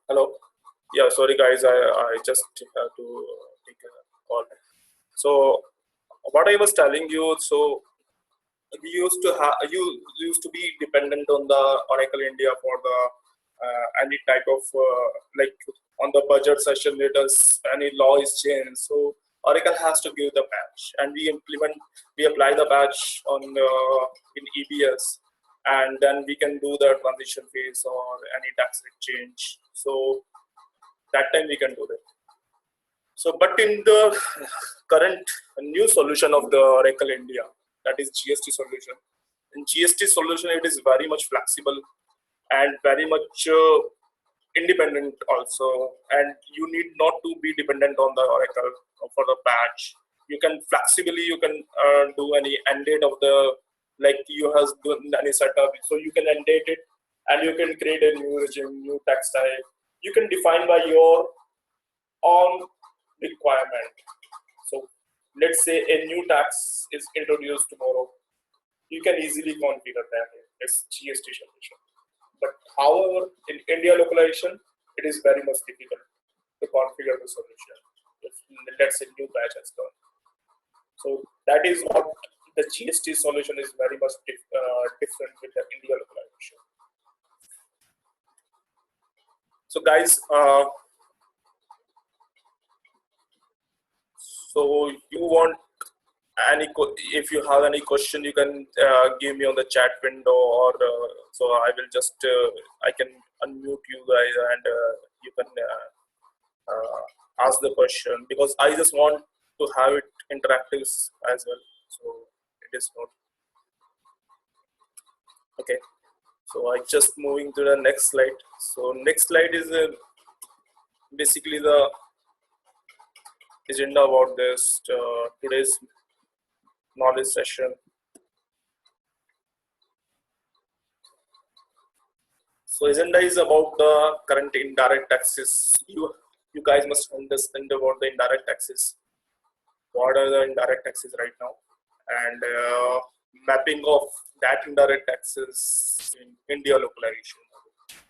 Hello. Yeah, sorry guys, I just have to take a call. So what I was telling you, so we used to have you used to be dependent on the Oracle India for the any type of like on the budget session letters, any law is changed. So Oracle has to give the patch, and we apply the patch on in EBS, and then we can do the transition phase or any tax rate change. So that time we can do that. So, but in the current new solution of the Oracle India, that is GST solution. In GST solution, it is very much flexible and very much independent also. And you need not to be dependent on the Oracle for the patch. You can flexibly, you can do any end date of the, like you have done any setup. So you can end date it and you can create a new regime, new tax type. You can define by your own requirement. So let's say a new tax is introduced tomorrow. You can easily configure that as GST solution. But however, in India localization, it is very much difficult to configure the solution if let's say new batch has done. So that is what the GST solution is very much different with the India localization. So guys, so you want if you have any question, you can give me on the chat window, or so I will just I can unmute you guys, and you can ask the question, because I just want to have it interactive as well. So it is not okay. So I just moving to the next slide. So next slide is basically the agenda about this today's knowledge session. So agenda is about the current indirect taxes. You guys must understand about the indirect taxes. What are the indirect taxes right now, and mapping of that indirect taxes in India localization model.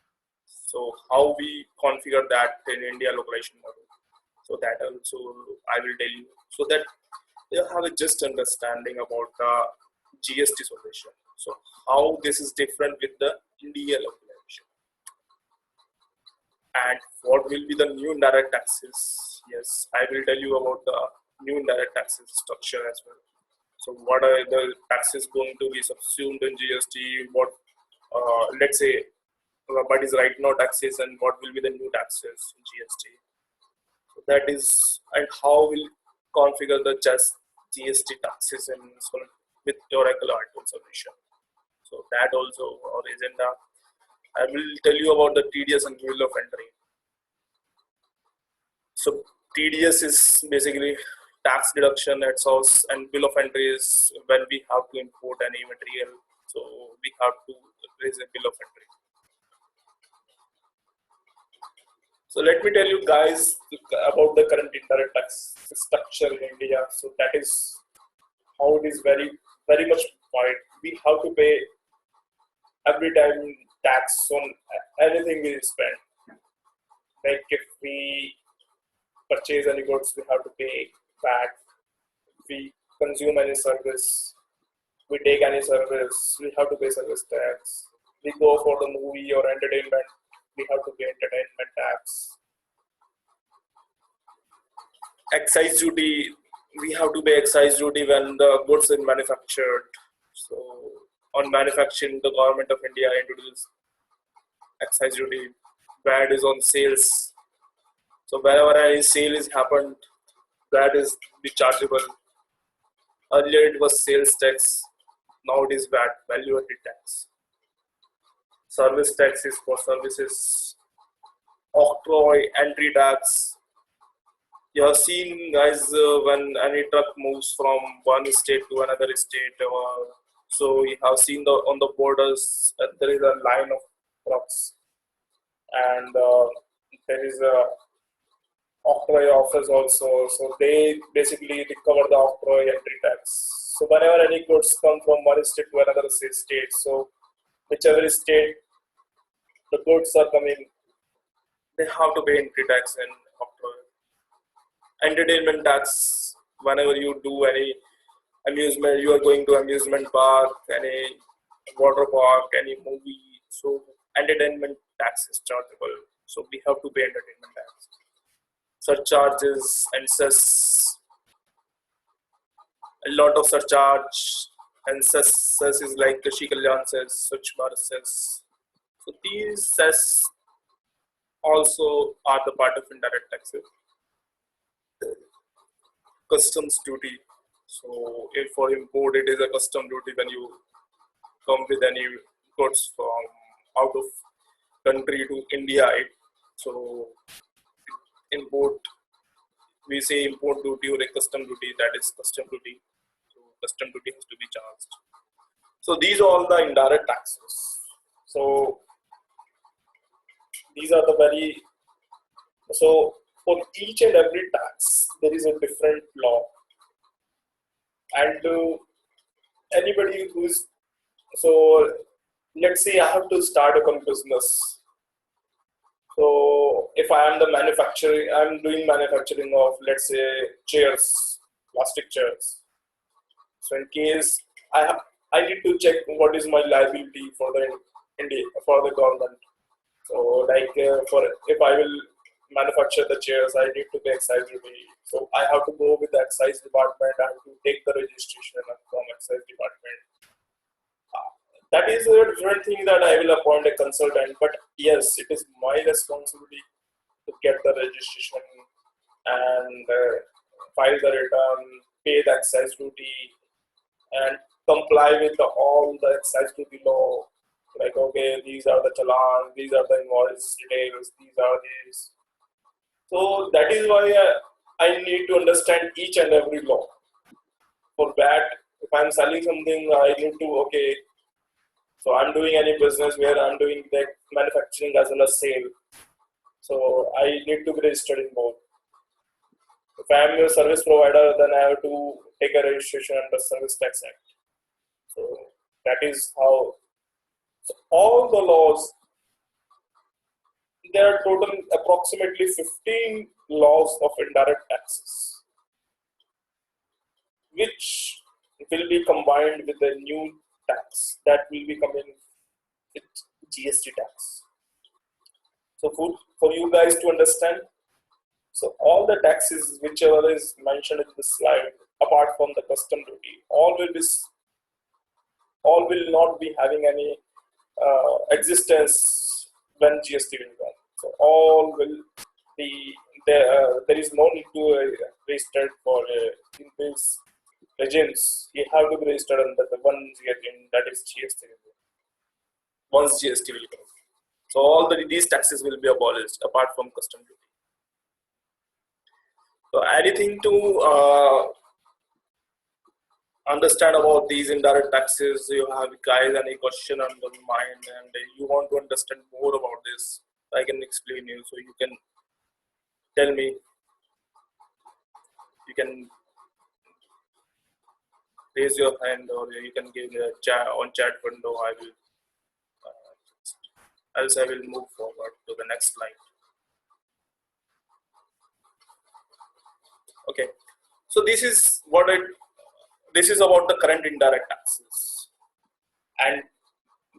So how we configure that in India localization model. So that also I will tell you, so that you have a just understanding about the GST solution. So how this is different with the India localization, and what will be the new indirect taxes. Yes, I will tell you about the new indirect taxes structure as well. So what are the taxes going to be subsumed in GST? What let's say what is right now taxes, and what will be the new taxes in GST? So that is, and how will configure the just GST taxes in with Oracle Article solution. So that also our agenda. I will tell you about the TDS and bill of entry. So TDS is basically tax deduction at source, and bill of entry is when we have to import any material. So we have to raise a bill of entry. So let me tell you guys about the current indirect tax structure in India. So that is how it is very much wide. We have to pay every time tax on anything we spend. Like if we purchase any goods, we have to pay VAT. If we consume any service, we take any service, we have to pay service tax. We go for the movie or entertainment, we have to pay entertainment tax. Excise duty, we have to pay excise duty when the goods is manufactured. So on manufacturing, the government of India introduced excise duty. VAT is on sales. So whenever any sale is happened, that is be chargeable. Earlier it was sales tax, now it is VAT, value added tax. Service tax is for services. Octroi, entry tax. You have seen guys when any truck moves from one state to another state, so you have seen on the borders there is a line of trucks, and there is a octroi office also. So they basically recover the octroi entry tax. So whenever any goods come from one state to another state, so whichever state the goods are coming, they have to pay entry tax and after entertainment tax whenever you do any amusement, you are going to amusement park, any water park, any movie. So entertainment tax is chargeable. So we have to pay entertainment tax. Surcharges and cess, a lot of surcharge and cess is like Kashi Kalyan cess, Swachh Bharat cess. So these cess also are the part of indirect taxes. Customs duty. So if for import it is a custom duty when you come with any goods from out of country to India. So import, we say import duty or a custom duty, that is custom duty. So custom duty has to be charged. So these are all the indirect taxes. So these are the very, so for each and every tax there is a different law, and anybody who's, so let's say I have to start a business. So if I am the manufacturing, I'm doing manufacturing of, let's say, chairs, plastic chairs. So in case I need to check what is my liability for the India, for the government. So like for if I will manufacture the chairs, I need to pay excise duty. So I have to go with the excise department. I have to take the registration from excise department. That is a different thing that I will appoint a consultant. But yes, it is my responsibility to get the registration and file the return, pay the excise duty, and comply with all the excise duty law. Like, okay, these are the challan, these are the invoice details, these are these. So that is why I need to understand each and every law. For that, if I'm selling something, I need to, okay, so I'm doing any business where I'm doing the manufacturing as well as sale. So I need to be registered in both. If I'm a service provider, then I have to take a registration under Service Tax Act. So that is how, so all the laws, there are total approximately 15 laws of indirect taxes, which will be combined with the new tax that will be coming with GST tax. So for you guys to understand, so all the taxes whichever is mentioned in this slide, apart from the custom duty, all will not be having any existence when GST will come. So all will be there. There is no need to register for in these regimes. You have to be registered under the one regime, that is GST regime. Once GST will come, so all these taxes will be abolished apart from custom duty. So anything to understand about these indirect taxes? You have guys any question on your mind and you want to understand more about this, I can explain you. So you can tell me, you can raise your hand or you can give a chat on chat window. I will else I will move forward to the next slide. Okay, so this is about the current indirect taxes, and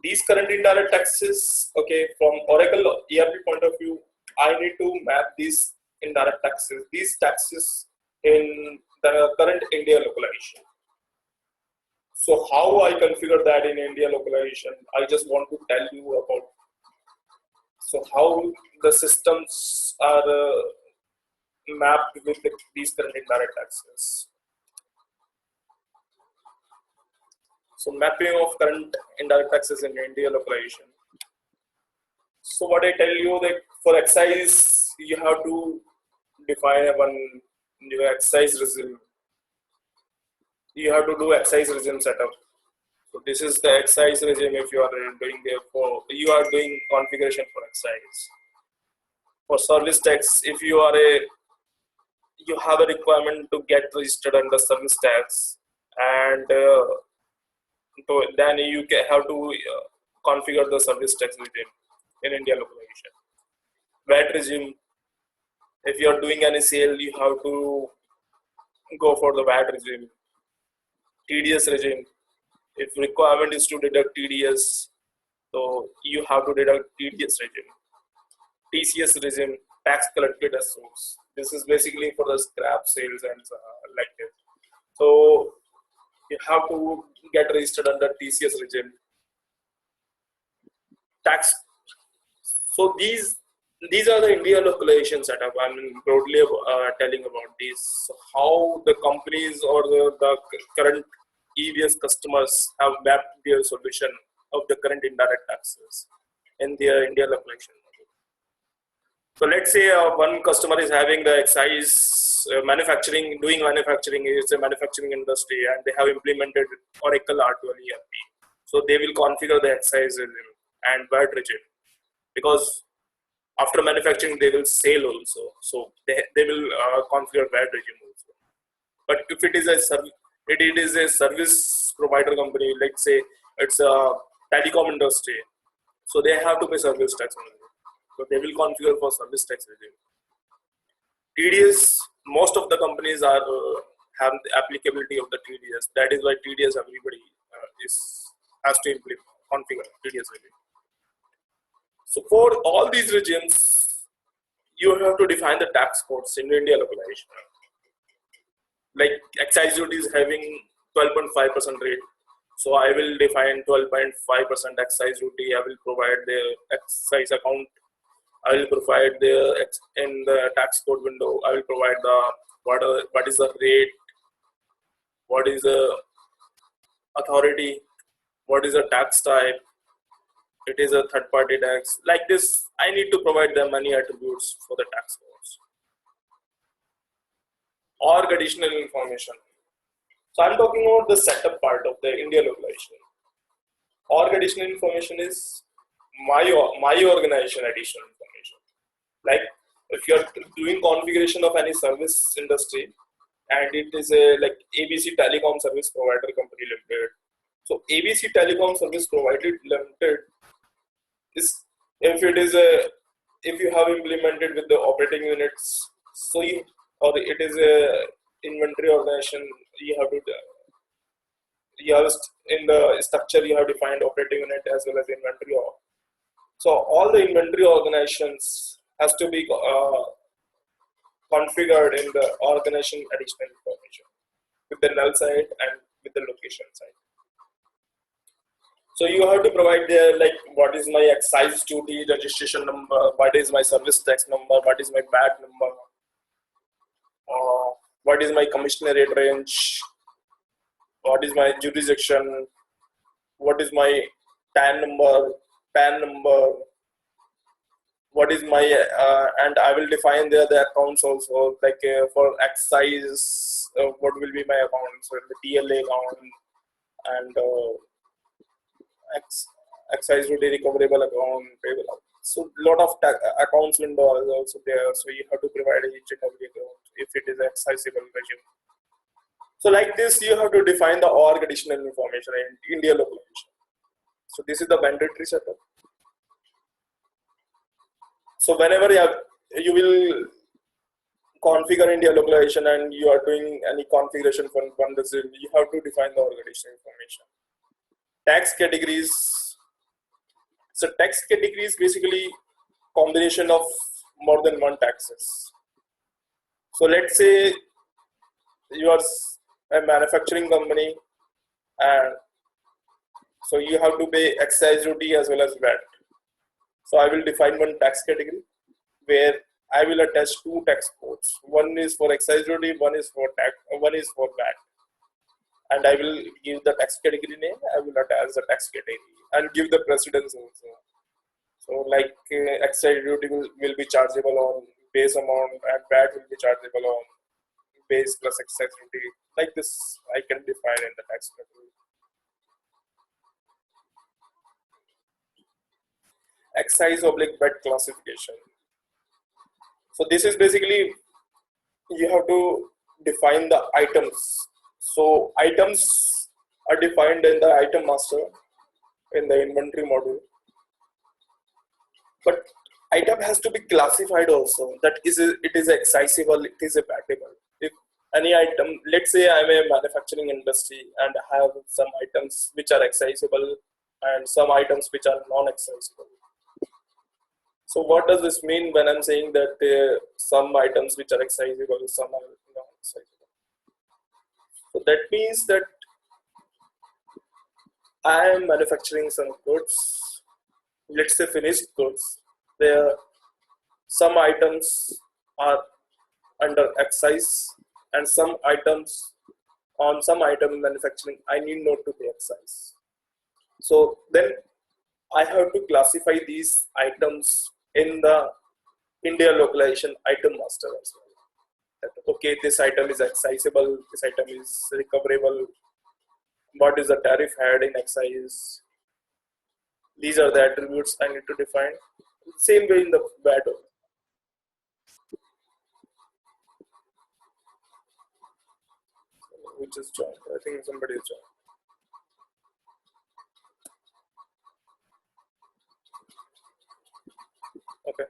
these current indirect taxes, okay, from Oracle ERP point of view, I need to map these indirect taxes, these taxes in the current India localization. So how I configure that in India localization, I just want to tell you about, so how the systems are mapped with these current indirect taxes. So mapping of current indirect taxes in India localization. So what I tell you, that for excise, you have to define one new excise regime. You have to do excise regime setup. So this is the excise regime. If you are doing you are doing configuration for excise. For service tax, if you have a requirement to get registered under service tax, and so then have to configure the service tax regime in India localization. VAT regime. If you are doing any sale, you have to go for the VAT regime. TDS regime. If requirement is to deduct TDS, so you have to deduct TDS regime. TCS regime, tax collected as source. This is basically for the scrap sales and like this. So you have to get registered under TCS regime. Tax. So these are the India localization setup. I'm broadly telling about this. How the companies or the current EVS customers have mapped their solution of the current indirect taxes in their India localization. So let's say one customer is having the excise manufacturing, doing manufacturing, is a manufacturing industry, and they have implemented Oracle R12 ERP. So they will configure the excise regime and VAT regime, because after manufacturing they will sell also. So they will configure VAT regime also. But if it is a service provider company, let's say it's a telecom industry, so they have to pay service tax only. So they will configure for service tax regime. TDS, most of the companies are have the applicability of the TDS. That is why TDS everybody has to configure TDS regime. So for all these regimes, you have to define the tax codes in India localization. Like excise duty is having 12.5% rate. So I will define 12.5% excise duty. I will provide the excise account. I will provide in the tax code window. I will provide what is the rate, what is the authority, what is the tax type. It is a third party tax. Like this, I need to provide the money attributes for the tax codes. Or additional information. So I'm talking about the setup part of the India localization. Or additional information is my organization additional information. Like if you are doing configuration of any service industry, and it is a like ABC Telecom Service Provider Company Limited. So ABC Telecom Service Provider Limited is, if you have implemented with the operating units, so or it is a inventory organization, you have in the structure you have defined operating unit as well as inventory. So all the inventory organizations has to be configured in the organization additional information with the null side and with the location side. So you have to provide there like what is my excise duty registration number, what is my service tax number, what is my VAT number, what is my commissioner rate range, what is my jurisdiction, what is my PAN number, what is my and I will define there the accounts also, like for excise, what will be my accounts, so the TLA account and excise duty recoverable account, payable account. So lot of accounts window is also there, so you have to provide each and every account if it is accessible regime. So like this, you have to define the org additional information in India localization. So this is the mandatory setup. So whenever you will configure India localization and you are doing any configuration for one regime, you have to define the org additional information. Tax categories. So tax category is basically combination of more than one taxes. So let's say you are a manufacturing company, and so you have to pay excise duty as well as VAT. So I will define one tax category where I will attach two tax codes. One is for excise duty, one is for VAT. And I will give the tax category name. I will attach the tax category and give the precedence also. So like excise duty will be chargeable on base amount and VAT will be chargeable on base plus excise duty. Like this, I can define in the tax category. Excise / VAT classification. So this is basically you have to define the items. So items are defined in the item master in the inventory module. But item has to be classified also, that is it is accessible, it is abatable. If any item, let's say I'm a manufacturing industry and I have some items which are accessible and some items which are non-accessible. So what does this mean when I'm saying that some items which are accessible, some are non-accessible? So that means that I am manufacturing some goods, let's say finished goods, where some items are under excise and some items, on some item manufacturing I need not to pay excise. So then I have to classify these items in the India localization item master as well. That, okay, this item is excisable, this item is recoverable, what is the tariff had in excise, these are the attributes I need to define. Same way in the VAT, which is joined. I think somebody is joined. Okay.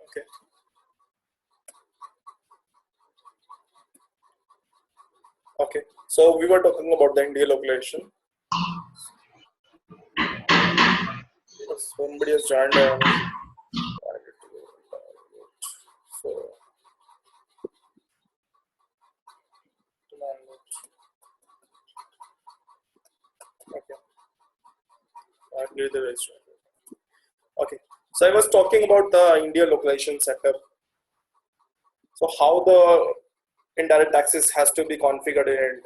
Okay. Okay. So we were talking about the India localization. Somebody has joined. So, okay. I'll give the registration. Okay. So I was talking about the India localization setup. So how the indirect taxes has to be configured in.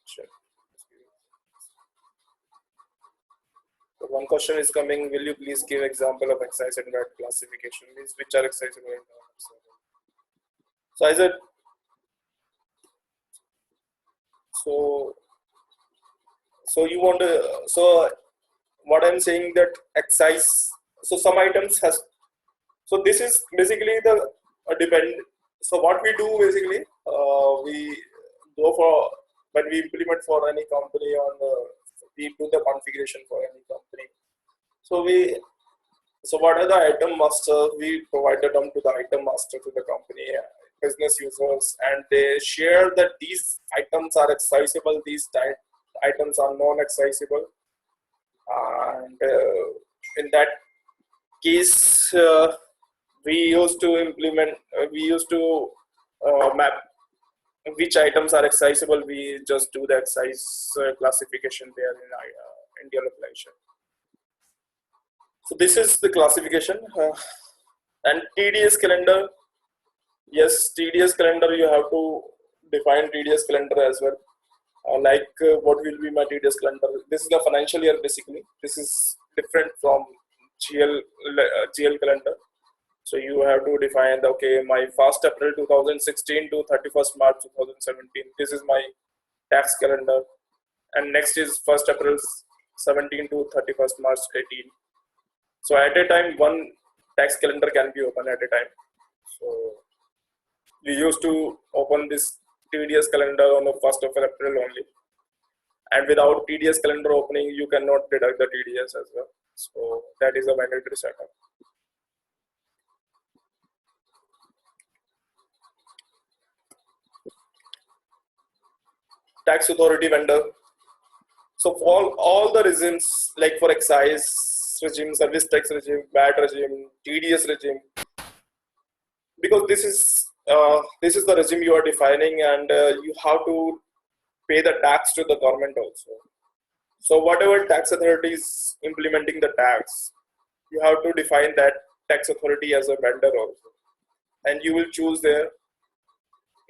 Sure. So one question is coming. Will you please give example of excise and VAT classification? Means which are accessible and non-accessible. So I said. So. So you want to. So what I'm saying that excise. So some items has. So this is basically the depend. So what we do basically, we go for when we implement for any company on we do the configuration for any company. So what are the item master? We provided them to the item master to the company business users, and they share that these items are accessible, these items are non-accessible, and in that case. We used to implement, we used to map which items are accessible. We just do the excise classification there in India localization. So this is the classification and TDS calendar. Yes, TDS calendar, you have to define TDS calendar as well. What will be my TDS calendar? This is the financial year basically. This is different from GL calendar. So you have to define the, okay, my 1st April 2016 to 31st March 2017. This is my tax calendar. And next is 1st April 17 to 31st March 18. So at a time, one tax calendar can be open at a time. So we used to open this TDS calendar on the 1st of April only. And without TDS calendar opening, you cannot deduct the TDS as well. So that is a mandatory setup. Tax authority vendor. So for all the regimes, like for excise regime, service tax regime, VAT regime, TDS regime, because this is the regime you are defining, and you have to pay the tax to the government also. So whatever tax authority is implementing the tax, you have to define that tax authority as a vendor also, and you will choose there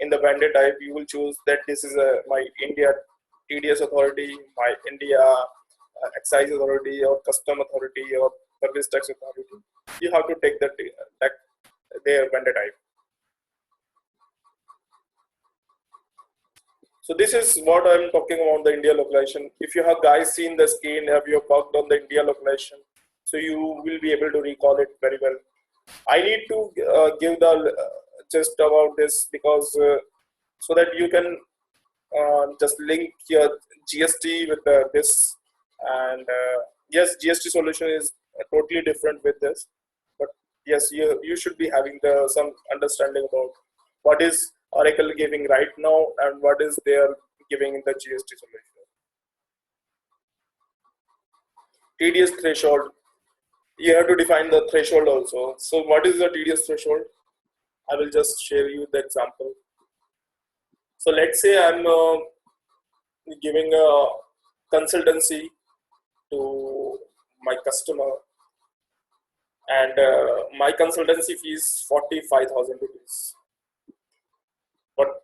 in the vendor type. You will choose that this is my India TDS authority, my India excise authority, or custom authority, or service tax authority. You have to take that their vendor type. So this is what I'm talking about, the India localization. If you have guys seen the screen, have you worked on the India localization, so you will be able to recall it very well. I need to give the gist about this because so that you can just link your GST with this, and yes, GST solution is totally different with this, but yes, you should be having some understanding about what is Oracle giving right now and what is they are giving in the GST solution. TDS threshold, you have to define the threshold also. So what is the TDS threshold? I will just share you the example. So let's say I'm giving a consultancy to my customer, and my consultancy fee is 45,000 rupees. But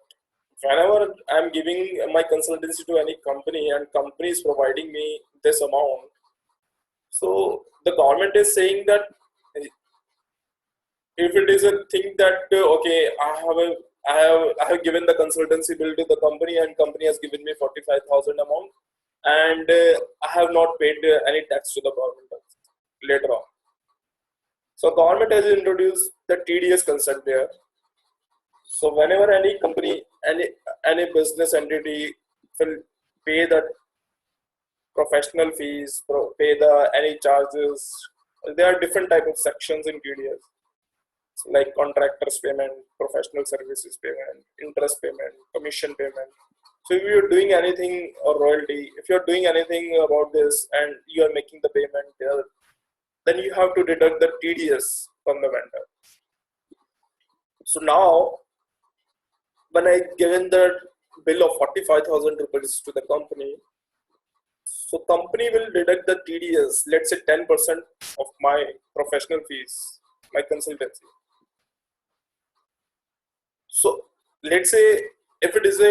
whenever I'm giving my consultancy to any company and company is providing me this amount, so the government is saying that if it is a thing that okay, I have given the consultancy bill to the company and company has given me 45,000 amount, and I have not paid any tax to the government later on. So government has introduced the TDS concept there. So whenever any company, any business entity will pay the professional fees, pay the any charges, there are different type of sections in TDS, like contractors payment, professional services payment, interest payment, commission payment. So if you're doing anything or royalty, if you're doing anything about this and you are making the payment there, then you have to deduct the TDS from the vendor. So now, when I given the bill of 45,000 rupees to the company, so company will deduct the TDS, let's say 10% of my professional fees, my consultancy. So let's say if it is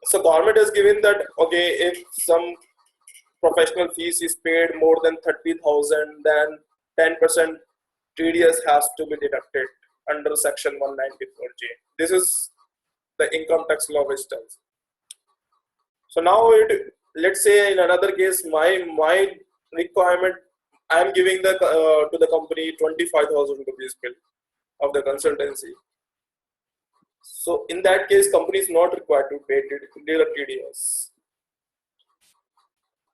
so government has given that, okay, if some professional fees is paid more than 30,000, then 10% TDS has to be deducted under section 194J. This is the income tax law which tells. So now let's say in another case, my requirement, I am giving the to the company 25,000 rupees bill of the consultancy. So in that case, company is not required to pay the TDS.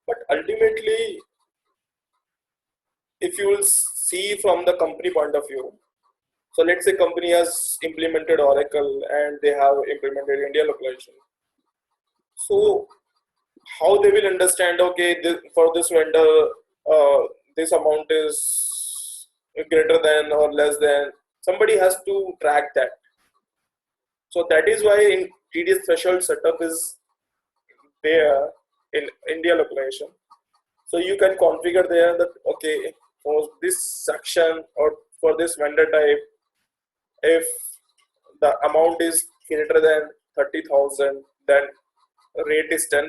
But ultimately, if you will see from the company point of view, so let's say company has implemented Oracle and they have implemented India localization. So how they will understand, okay, for this vendor, this amount is greater than or less than, somebody has to track that. So that is why in TDS threshold setup is there in India localization. So you can configure there that, okay, for this section or for this vendor type, if the amount is greater than 30,000, then rate is 10%.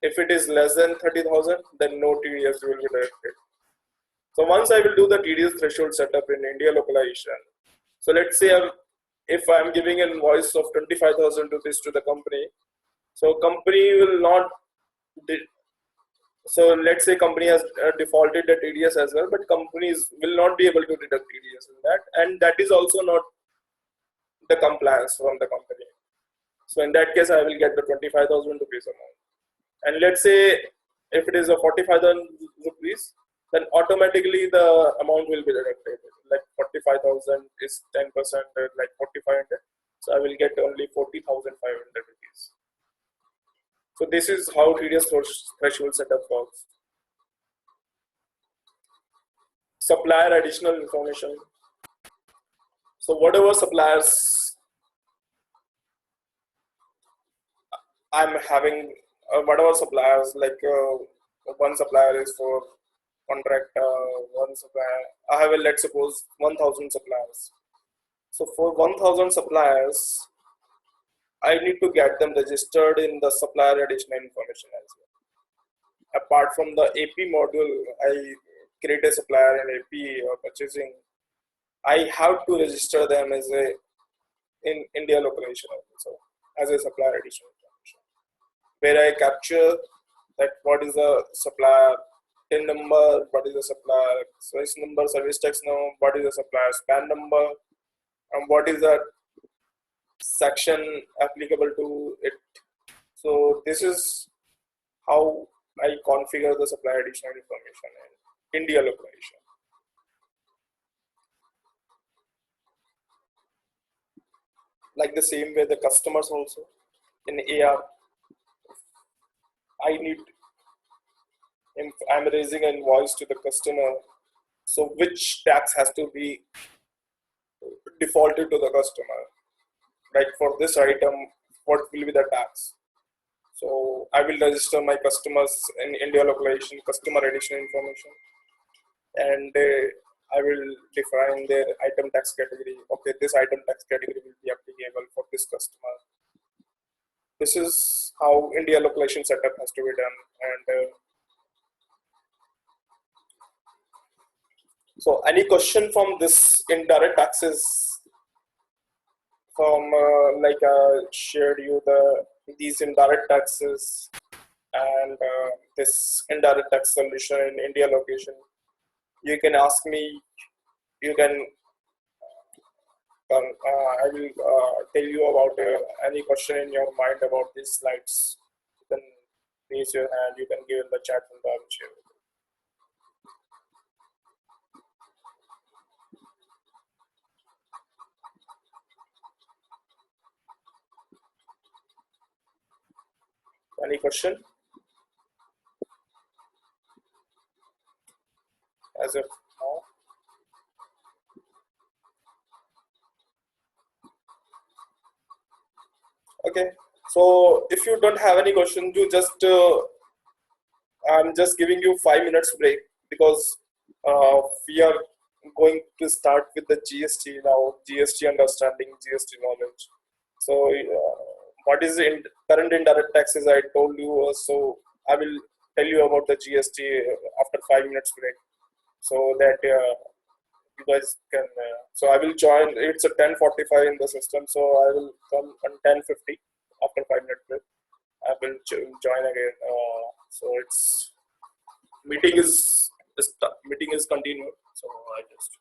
If it is less than 30,000, then no TDS will be deducted. So once I will do the TDS threshold setup in India localization, so let's say if I'm giving an invoice of 25,000 rupees to the company, so company will not, so let's say company has defaulted the TDS as well, but companies will not be able to deduct TDS in that, and that is also not the compliance from the company. So in that case, I will get the 25,000 rupees amount. And let's say if it is a 45,000 rupees, then automatically the amount will be deducted. Like 45,000 is 10%, like 4,500. So I will get only 40,500 rupees. So this is how TDS threshold setup works. Supplier additional information. So whatever suppliers I'm having, whatever suppliers, like one supplier is for contract, one supplier, I have, let's suppose 1,000 suppliers. So for 1,000 suppliers, I need to get them registered in the supplier additional information as well. Apart from the AP module, I create a supplier in AP or purchasing, I have to register them as in India localization also. as a supplier additional information, where I capture that what is the supplier TIN number, what is the supplier service number, service tax number, what is the supplier PAN number, and what is the section applicable to it. So this is how I configure the supplier additional information in India localization. Like the same way the customers also in AR, I'm raising an invoice to the customer. So which tax has to be defaulted to the customer? Like for this item, what will be the tax? So I will register my customers in India localization customer additional information, and I will define their item tax category. Okay, this item tax category will be applicable for this customer. This is how India localization setup has to be done. And so any question from this indirect taxes from like shared you these indirect taxes and this indirect tax solution in India location. You can ask me. You can. I will tell you about any question in your mind about these slides. You can raise your hand. You can give in the chat and I will share. Any question? As of now. Okay. So if you don't have any question, you just I'm just giving you 5 minutes break because we are going to start with the GST now. GST understanding, GST knowledge. So what is the current indirect taxes? I told you. So I will tell you about the GST after 5 minutes break, so that you guys can. So I will join. It's a 10:45 in the system, so I will come on 10:50 after 5 minutes break. I will join again. So it's meeting is continued. So I just.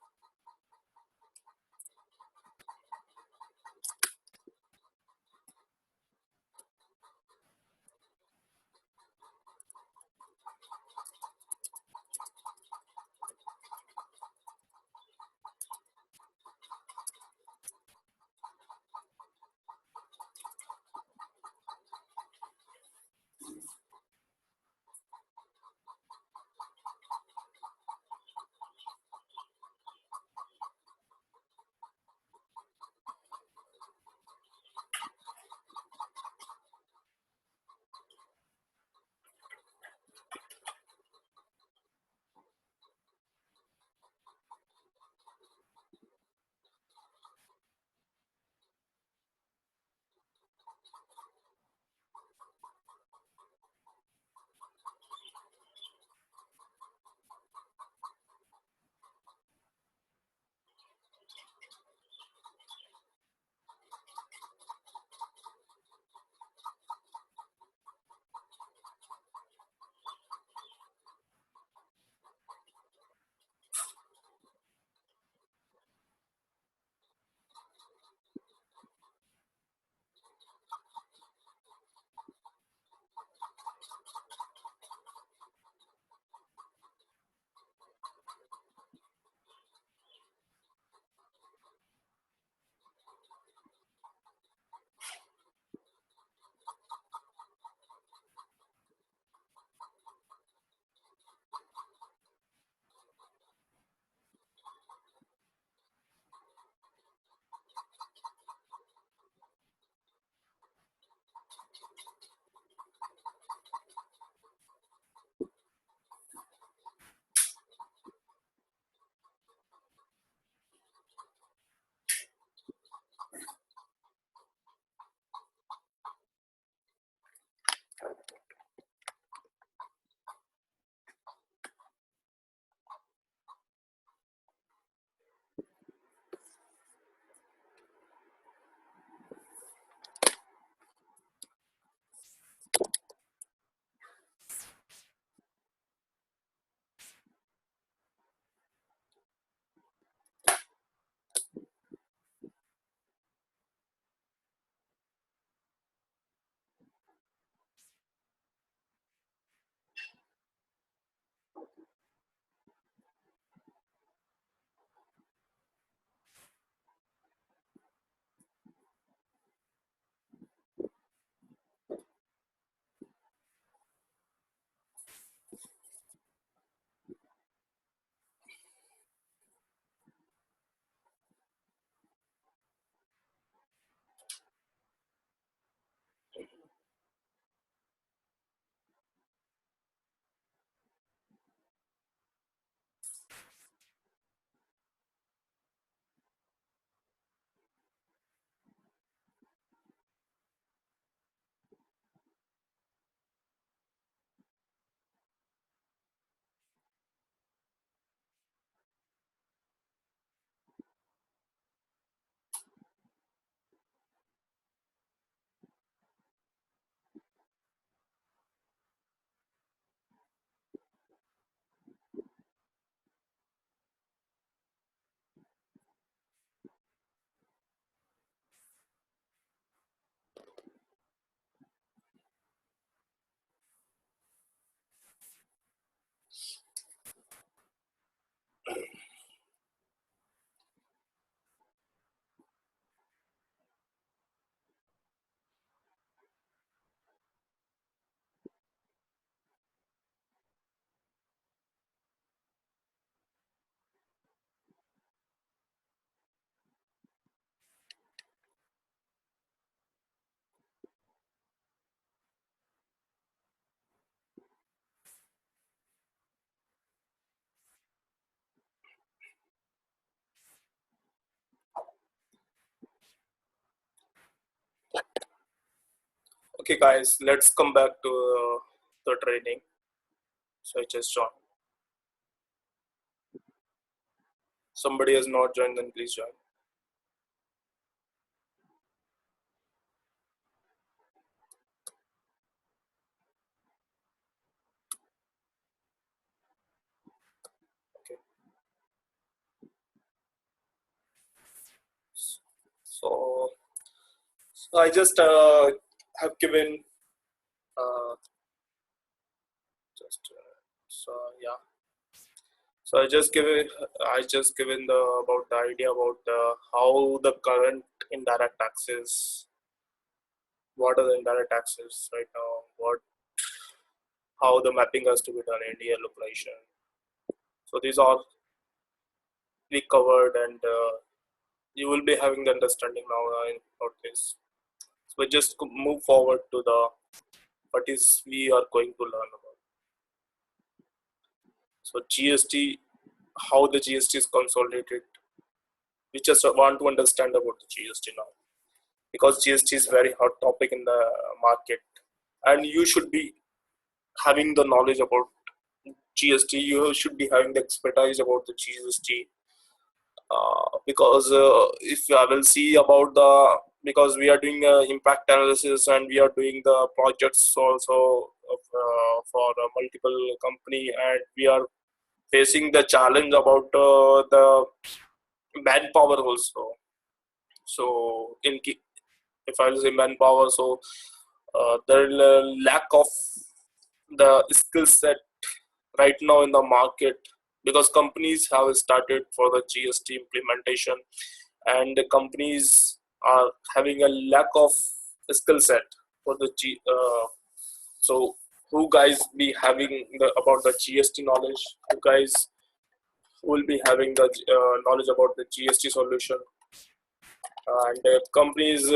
Okay, guys, let's come back to the training. So I just joined. Somebody has not joined, then please join. Okay. So, so I just have given just so yeah. So I just given the about the idea about how the current indirect taxes. What are the indirect taxes right now? What how the mapping has to be done in India localization. So these are we covered, and you will be having the understanding now about this. So just move forward to the what is we are going to learn about. So GST, how the GST is consolidated. We just want to understand about the GST now because GST is very hot topic in the market, and you should be having the knowledge about GST. You should be having the expertise about the GST because if I will see about the because we are doing impact analysis and we are doing the projects also for a multiple company, and we are facing the challenge about the manpower also. So if I will say manpower, so there is a lack of the skill set right now in the market because companies have started for the GST implementation, and the companies are having a lack of skill set for the so who guys be having the about the GST knowledge? Who guys will be having the knowledge about the GST solution? And companies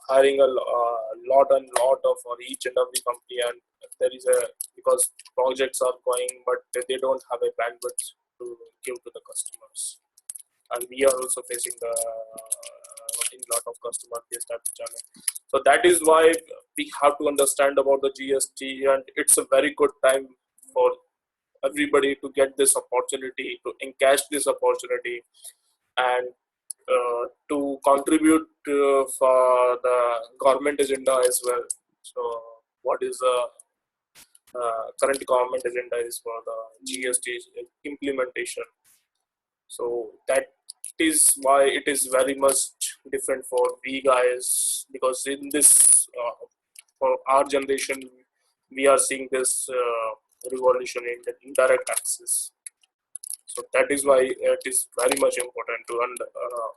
hiring lot and lot of for each and every company, and there is a because projects are going, but they don't have a bandwidth to give to the customers, and we are also facing the in lot of customers they start to challenge. So that is why we have to understand about the GST, and it's a very good time for everybody to get this opportunity to encash this opportunity and to contribute for the government agenda as well. So what is the current government agenda is for the GST implementation. So that is why it is very much different for we guys because in this for our generation we are seeing this revolution in the indirect taxes. So that is why it is very much important to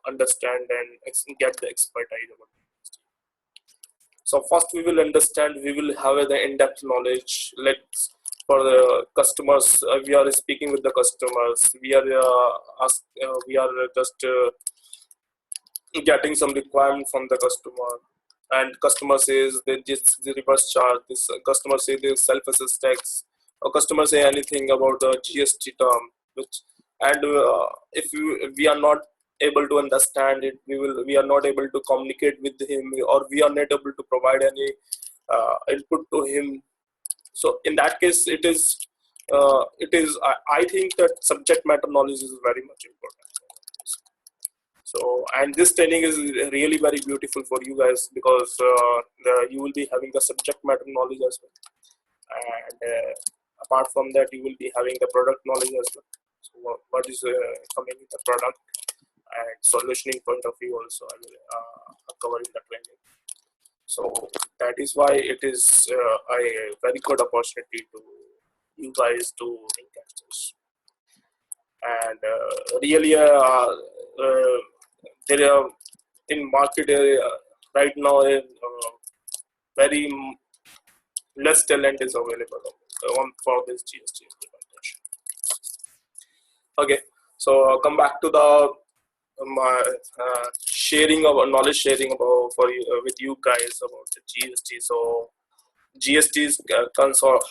understand and get the expertise about it. So first we will understand, we will have the in-depth knowledge. Let's for the customers, we are speaking with the customers. We are just getting some requirement from the customer, and customer says they just the reverse charge. This customer say they self-assessed tax, or customer say anything about the GST term, which and if we are not able to understand it, we are not able to communicate with him, or we are not able to provide any input to him. So in that case, I think that subject matter knowledge is very much important. So, and this training is really very beautiful for you guys because you will be having the subject matter knowledge as well, and apart from that, you will be having the product knowledge as well. So, what is coming in the product and solutioning point of view also I will cover in the training. So that is why it is a very good opportunity to you guys to encash this. And really, there are in market right now very less talent is available for this GST implementation. Okay, so come back to the my sharing of knowledge sharing about for you with you guys about the GST. So GST is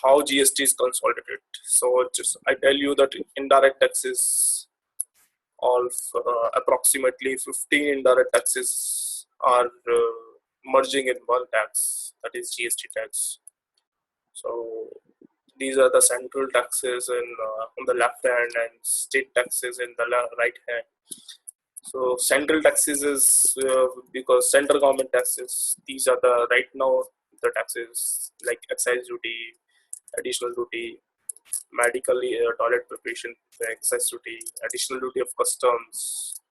how GST is consolidated. So just I tell you that indirect taxes, all approximately 15 indirect taxes are merging in one tax, that is GST tax. So these are the central taxes on the left hand and state taxes in the right hand. So central taxes is because central government taxes. These are the right now the taxes like excise duty, additional duty, medical toilet preparation, excise duty, additional duty of customs,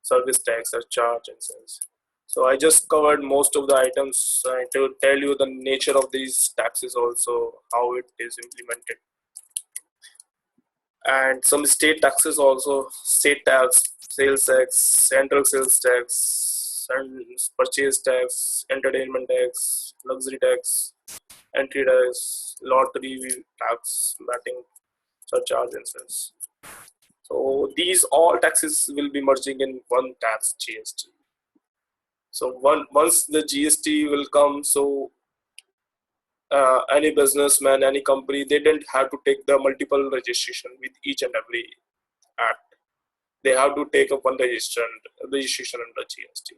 service tax, surcharge, and sales. So I just covered most of the items to tell you the nature of these taxes, also how it is implemented, and some state taxes also: state tax, sales tax, central sales tax, and purchase tax, entertainment tax, luxury tax, entry tax, lottery tax, batting, surcharge, and sales. So these all taxes will be merging in one tax, GST. So once the GST will come, so any businessman, any company, they didn't have to take the multiple registration with each and every act. They have to take up one registration under GST,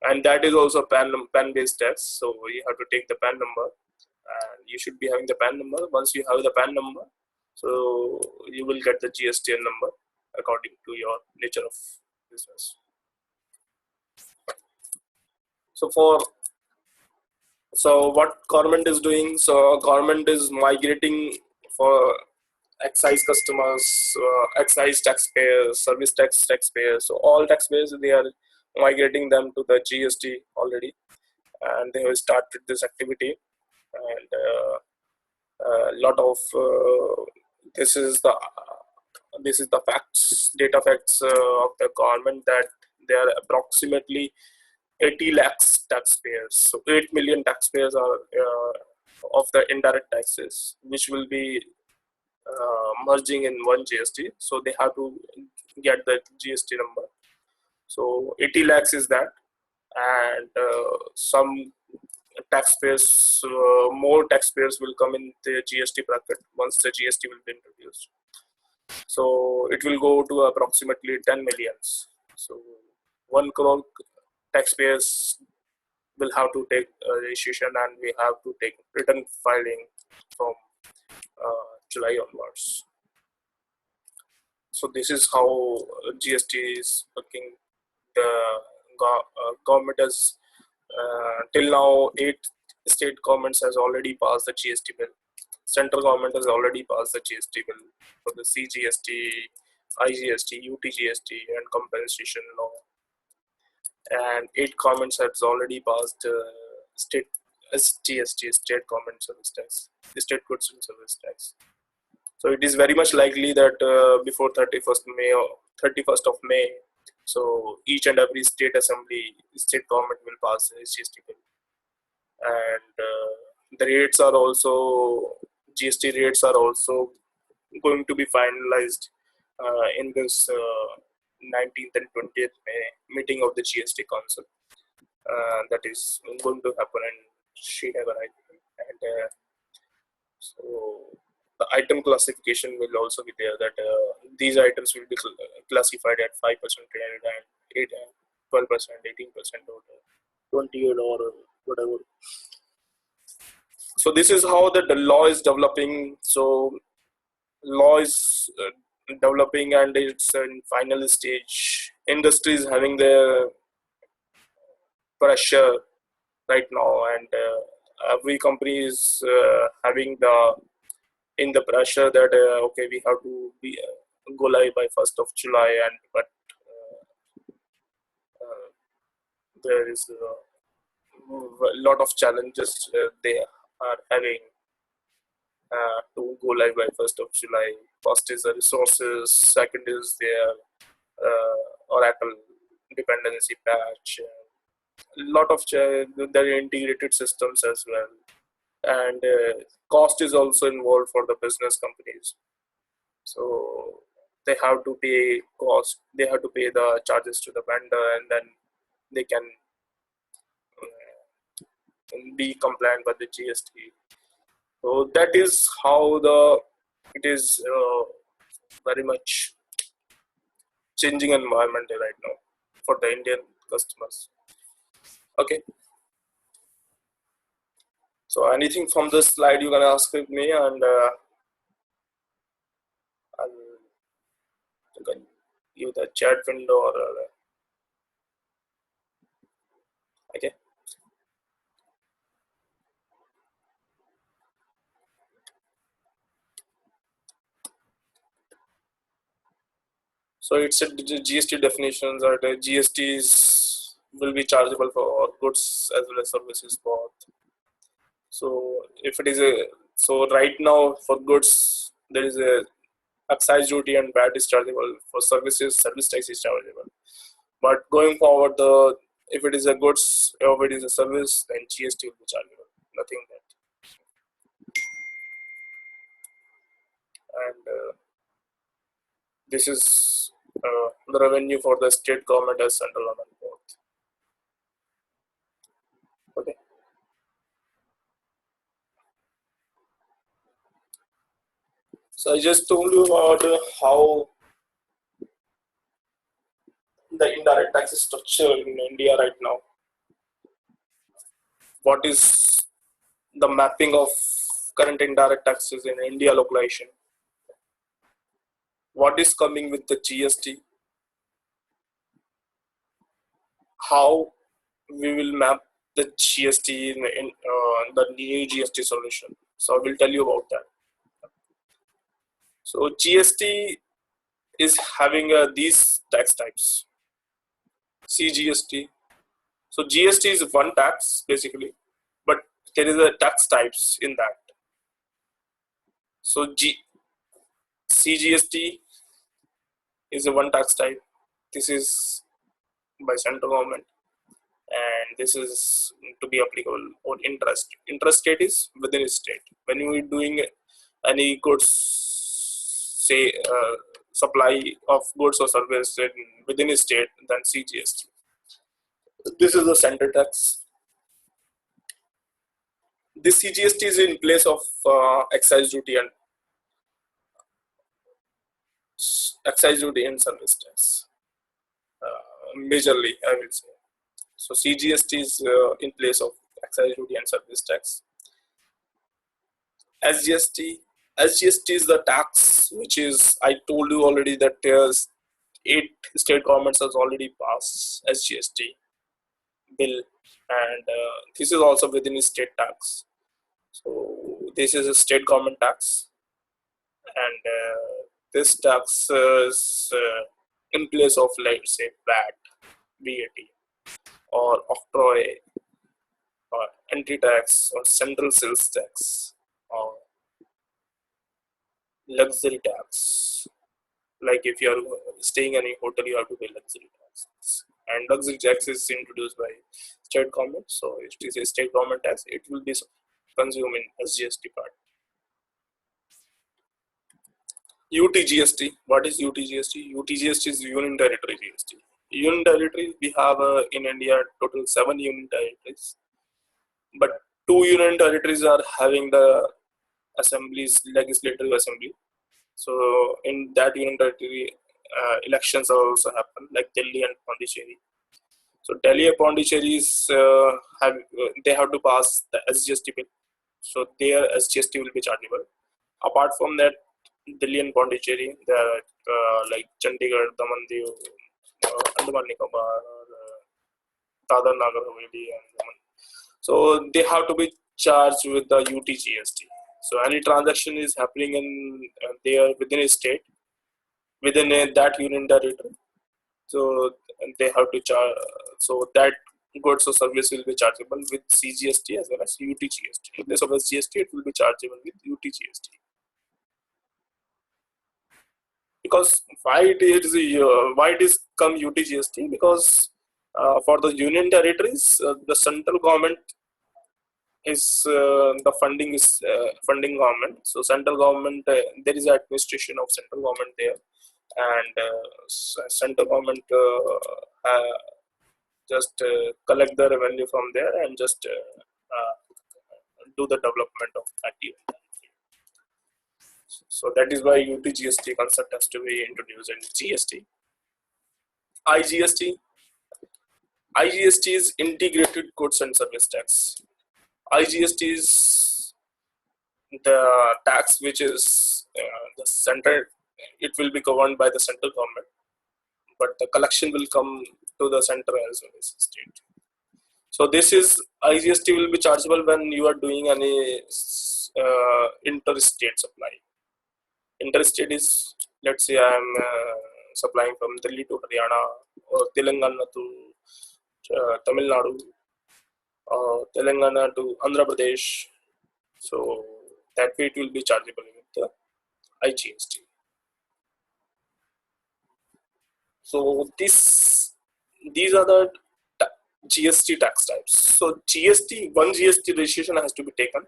and that is also PAN based tax. So you have to take the PAN number, and you should be having the PAN number. Once you have the PAN number, so you will get the GST number according to your nature of business. So what government is doing? So government is migrating for excise customers, excise taxpayers, service tax taxpayers. So all taxpayers, they are migrating them to the GST already, and they have started this activity. And a lot of this is the facts, data facts of the government, that there are approximately 80 lakhs taxpayers. So 8 million taxpayers are of the indirect taxes, which will be merging in one GST. So they have to get the GST number. So 80 lakhs is that, and some taxpayers, more taxpayers will come in the GST bracket once the GST will be introduced. So it will go to approximately 10 millions. So 1 crore taxpayers will have to take registration, and we have to take return filing from July onwards. So this is how GST is working. The government has till now 8 state governments has already passed the GST bill. Central government has already passed the GST bill for the CGST, IGST, UTGST, and compensation law. And 8 governments has already passed state SGST, state government service tax, the state goods and service tax. So it is very much likely that before 31st of May, so each and every state assembly, state government will pass a GST bill, and the rates are also GST rates are also going to be finalized in this 19th and 20th May meeting of the GST Council. That is going to happen in Srinagar, I think. And so the item classification will also be there, that these items will be classified at 5% and 8 and 12%, 18%, or 20, or whatever. So this is how the law is developing. So law is developing, and it's in final stage. Industry is having the pressure right now, and every company is having the pressure that okay, we have to be go live by 1st of July, and but there is a lot of challenges they are having, to go live by 1st of July. First is the resources, second is their Oracle dependency patch, a lot of their integrated systems as well. And cost is also involved for the business companies. So they have to pay cost, they have to pay the charges to the vendor, and then they can be compliant with the GST. So that is how it is very much changing environment right now for the Indian customers. Okay. So anything from this slide you can ask with me, and you can use the chat window or okay. So it's a GST definitions that GSTs will be chargeable for goods as well as services both. So if it is right now for goods there is a excise duty and VAT is chargeable. For services, service tax is chargeable. But going forward, if it is a goods or if it is a service, then GST will be chargeable. Nothing that. And this is the revenue for the state government as central government both. Okay. So I just told you about how the indirect tax structure in India right now. What is the mapping of current indirect taxes in India localization? What is coming with the GST? How we will map the GST in the new GST solution. So I will tell you about that. So GST is having these tax types. CGST. So GST is one tax basically, but there is a tax types in that. So CGST is a one tax type. This is by central government, and this is to be applicable on interest. Interest rate is within a state. When you are doing any goods, say supply of goods or service within a state, then CGST. This is the center tax. This CGST is in place of excise duty and service tax. Majorly, I will say. So CGST is in place of excise duty and service tax. SGST is the tax which is, I told you already that there's 8 state governments has already passed SGST bill, and this is also within state tax. So this is a state government tax, and this tax is in place of, let's say, VAT, or octroi, or entry tax, or central sales tax, or luxury tax. Like if you are staying in a hotel, you have to pay luxury tax, and luxury tax is introduced by state government. So it is a state government tax. It will be consumed in SGST part. UTGST. What is UTGST? UTGST is Union Territory GST. Union Territory, we have in India total 7 Union Territories, but 2 Union Territories are having the assemblies, legislative assembly. So in that Union Territory, elections also happen, like Delhi and Pondicherry. So Delhi and Pondicherry they have to pass the SGST bill. So their SGST will be chargeable. Apart from that, Delhi and Pondicherry, like Chandigarh, Daman Diu, Andaman Nicobar, Dadar Nagar Haveli, and Daman. So they have to be charged with the UTGST. So any transaction is happening in there within a state, within that union territory. So they have to charge. So that goods or service will be chargeable with CGST as well as UTGST. In place of SGST, it will be chargeable with UTGST. Because why it is come UTGST? Because for the union territories, the central government is the funding is funding government. So central government, there is administration of central government there, and central government just collect the revenue from there and just do the development of that event. So that is why UTGST concept has to be introduced in GST. IGST. IGST is Integrated Goods and Service Tax. IGST is the tax which is the center. It will be governed by the central government, but the collection will come to the center as well as state. So this is IGST will be chargeable when you are doing any interstate supply. Interstate is, let's say I am supplying from Delhi to Haryana or Telangana to Tamil Nadu, Telangana to Andhra Pradesh. So that way it will be chargeable with the IGST. So these are the GST tax types. So one GST registration has to be taken,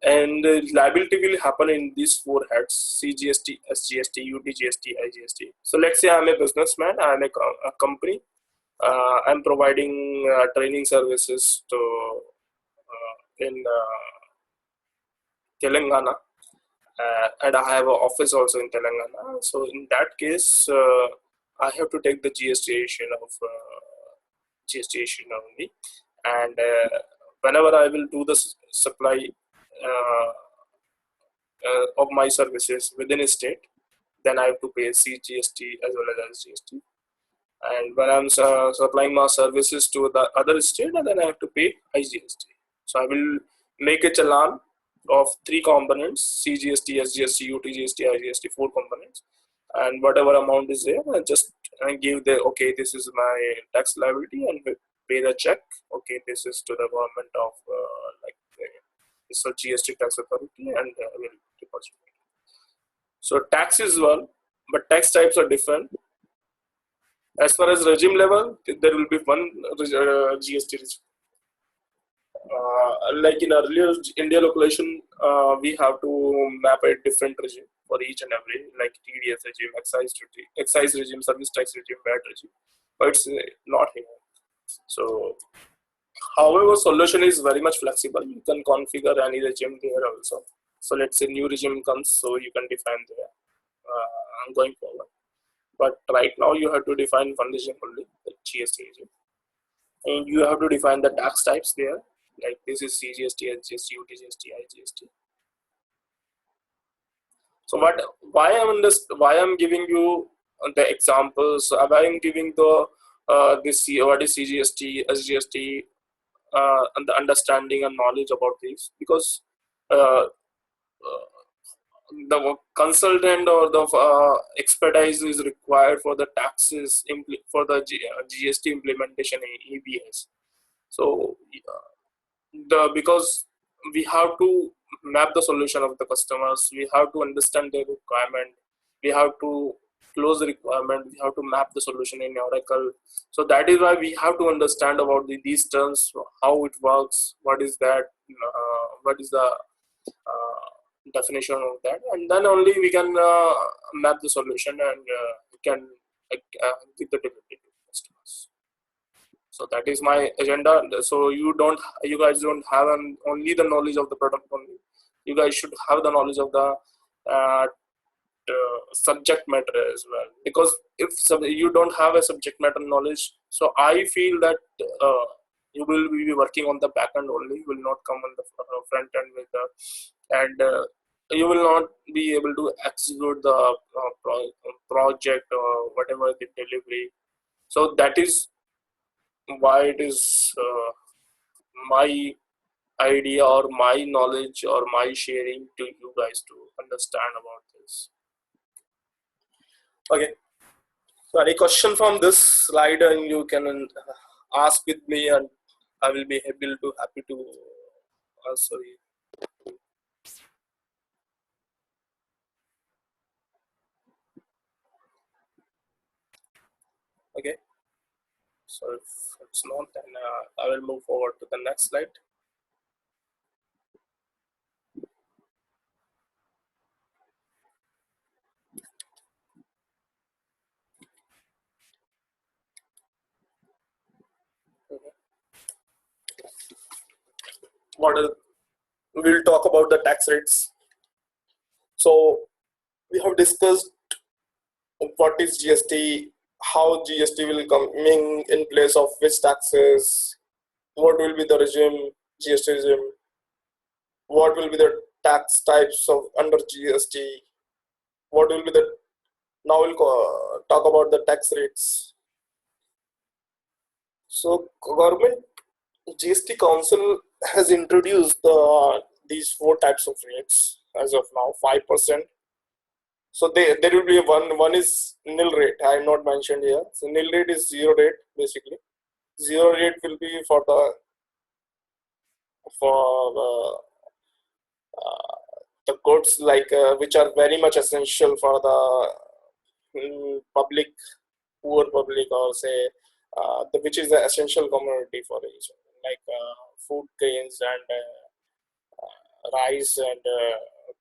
and liability will happen in these four heads: CGST, SGST, UTGST, IGST. So let's say I'm a businessman, I'm a company, I'm providing training services to in Telangana, and I have an office also in Telangana. So in that case, I have to take the GST only, and whenever I will do the supply of my services within a state, then I have to pay CGST as well as SGST. And when I'm supplying my services to the other state, then I have to pay IGST. So I will make a challan of three components: CGST, SGST, UTGST, IGST, four components, and whatever amount is there, I give the okay, this is my tax liability, and pay the check. Okay, this is to the government of it's a GST tax authority, and will deposit it. So tax is one, but tax types are different. As far as regime level, there will be one GST regime. Like in earlier India localization, we have to map a different regime for each and every, like TDS regime, excise regime, service tax regime, VAT regime. But it's not here. So, however, solution is very much flexible. You can configure any regime there also. So let's say new regime comes, so you can define there going forward. But right now you have to define one regime only, the GST regime, and you have to define the tax types there. Like this is CGST, SGST, UTGST, IGST. So why I'm giving you the examples? Why I'm giving the this what is CGST, SGST, and the understanding and knowledge about this, because uh, the consultant or the expertise is required for the taxes for the GST implementation in EBS. So because we have to map the solution of the customers, we have to understand their requirement, we have to close the requirement, we have to map the solution in Oracle. So that is why we have to understand about these terms, how it works, what is that, what is the definition of that, and then only we can map the solution, and we can give the delivery to customers. So that is my agenda. So you guys don't have only the knowledge of the product only. You guys should have the knowledge of the subject matter as well. Because if you don't have a subject matter knowledge, so I feel that you will be working on the back end only. You will not come on the front end with the, and you will not be able to execute the project or whatever the delivery. So that is why it is my idea or my knowledge or my sharing to you guys to understand about this. Okay, so any question from this slide, and you can ask with me, and I will be able to happy to answer you. Okay. So if it's not, then I will move forward to the next slide. What is, we'll talk about the tax rates. So we have discussed what is GST, how GST will coming in place of which taxes, what will be the regime, GST regime, what will be the tax types of under GST, what will be the, now we'll talk about the tax rates. So government GST Council has introduced these four types of rates as of now. 5%. So there will be one is nil rate. I have not mentioned here. So nil rate is zero rate basically. Zero rate will be for the goods like which are very much essential for the public, poor public, or say which is the essential commodity for each, like food grains and rice and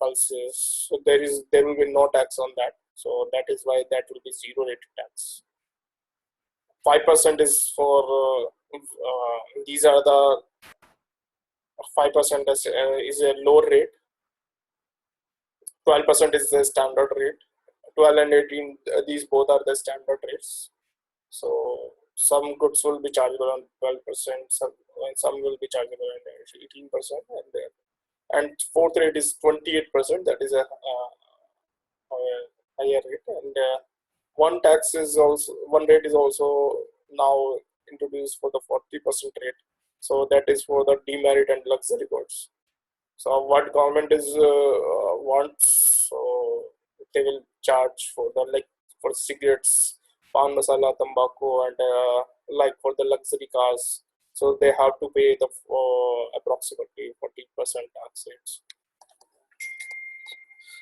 pulses. So there will be no tax on that. So that is why that will be zero rate tax. 5% is for these are the 5% is a low rate. 12% is the standard rate. 12 and 18, these both are the standard rates. So some goods will be chargeable on 12%, some will be chargeable on 18%, and fourth rate is 28%. That is a higher rate, and one rate is also now introduced for the 40% rate. So that is for the demerit and luxury goods. So what government is wants, so they will charge for the, like, for cigarettes, pan masala, tobacco, and like for the luxury cars. So they have to pay the approximately 40% tax rates.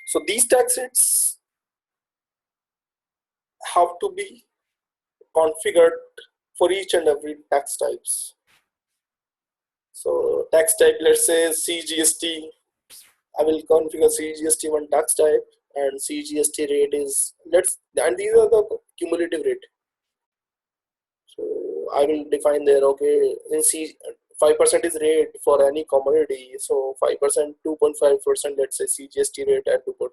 So these tax rates have to be configured for each and every tax types. So tax type, let's say CGST, I will configure CGST one tax type, and CGST rate is, and these are the cumulative rate. So I will define there, okay, in 5% is rate for any commodity. So 5%, 2.5%, let's say CGST rate, and 2.5%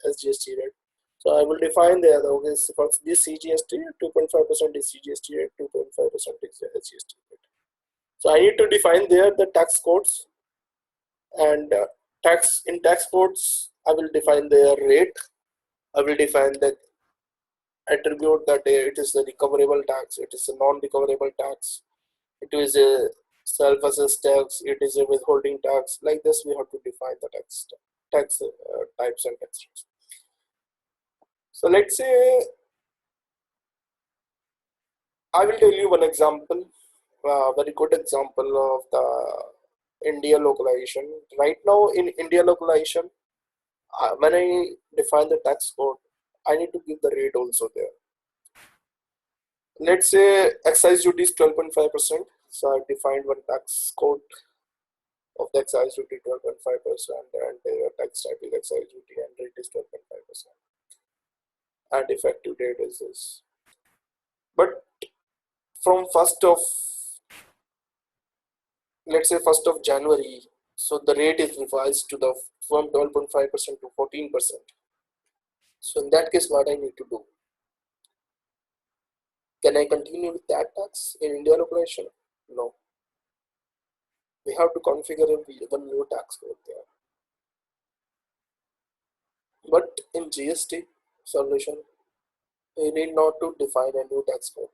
SGST rate. So I will define there, okay, so for this CGST, 2.5% is CGST rate, 2.5% is SGST rate. So I need to define there the tax codes, and tax codes I will define their rate. I will define the attribute that it is a recoverable tax, it is a non-recoverable tax, it is a self-assessed tax, it is a withholding tax. Like this, we have to define the tax types and tax rates. So let's say I will tell you one example, very good example of the India localization. Right now in India localization, when I define the tax code, I need to give the rate also there. Let's say excise duty is 12.5%. So I defined one tax code of the excise duty 12.5%, and the tax type is excise duty, and rate is 12.5%. And effective date is this. But from let's say 1st of January, so the rate is revised to the from 12.5% to 14%. So in that case, what I need to do? Can I continue with that tax in India localization? No. We have to configure one new tax code there. But in GST solution, you need not to define a new tax code.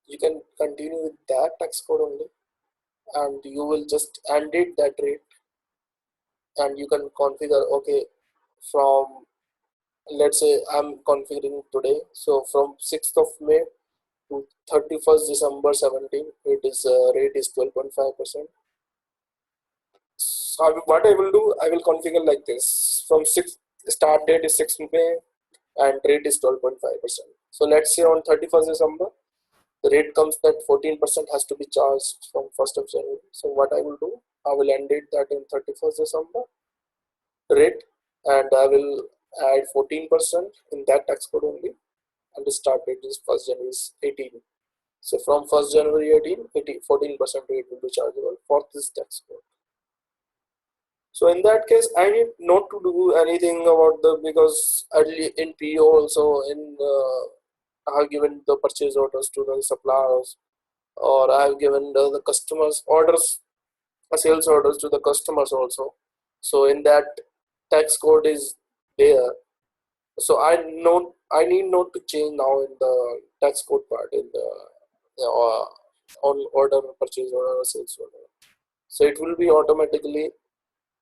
You can continue with that tax code only, and you will just undate that rate, and you can configure, okay, from, let's say I'm configuring today, so from 6th of May to 31st December 17, it is rate is 12.5%. So what I will do, I will configure like this. From 6 start date is 6 May and rate is 12.5%. So let's say on 31st December, the rate comes that 14% has to be charged from 1st of January. So what I will do, I will end it that in 31st December rate, and I will add 14% in that tax code only, and the start date is 1st January 18. So from 1st January 18, 14% rate will be chargeable for this tax code. So in that case, I need not to do anything about the, because early in PO also in I have given the purchase orders to the suppliers, or I have given the customers orders, sales orders to the customers also. So in that tax code is there. So I need not to change now in the tax code part in the on order, purchase order, or sales order. So it will be automatically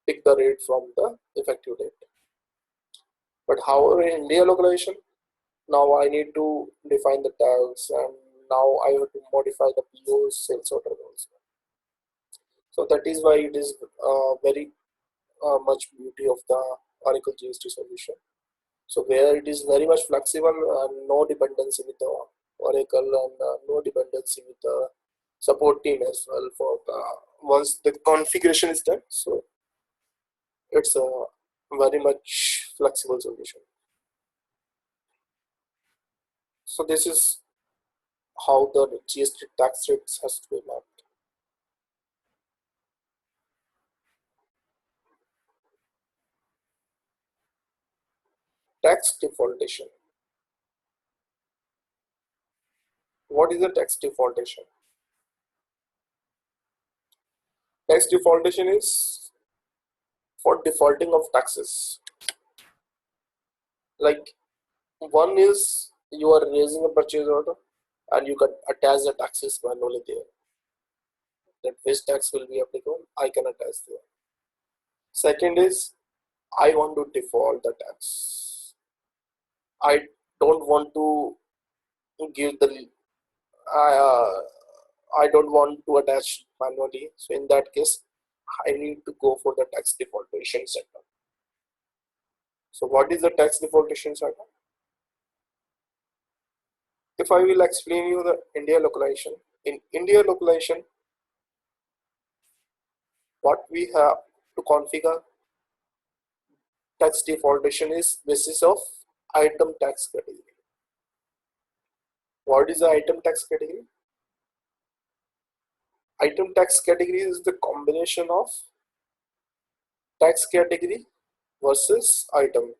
pick the rate from the effective date. But however, in India localization, now I need to define the tags, and now I have to modify the PO sales order also. So that is why it is very much beauty of the Oracle GST solution. So where it is very much flexible and no dependency with the Oracle, and no dependency with the support team as well for once the configuration is done. So it's a very much flexible solution. So this is how the GST tax rates has to be mapped. Tax defaultation. What is a tax defaultation? Tax defaultation is for defaulting of taxes. Like, one is you are raising a purchase order and you can attach the taxes manually there. That which tax will be applicable, I can attach there. Second is I want to default the tax. I don't want to give the I don't want to attach manually. So in that case, I need to go for the tax defaultation setup. So what is the tax defaultation setup? If I will explain you the India localization, in India localization, what we have to configure tax defaultation is basis of item tax category. What is the item tax category? Item tax category is the combination of tax category versus item.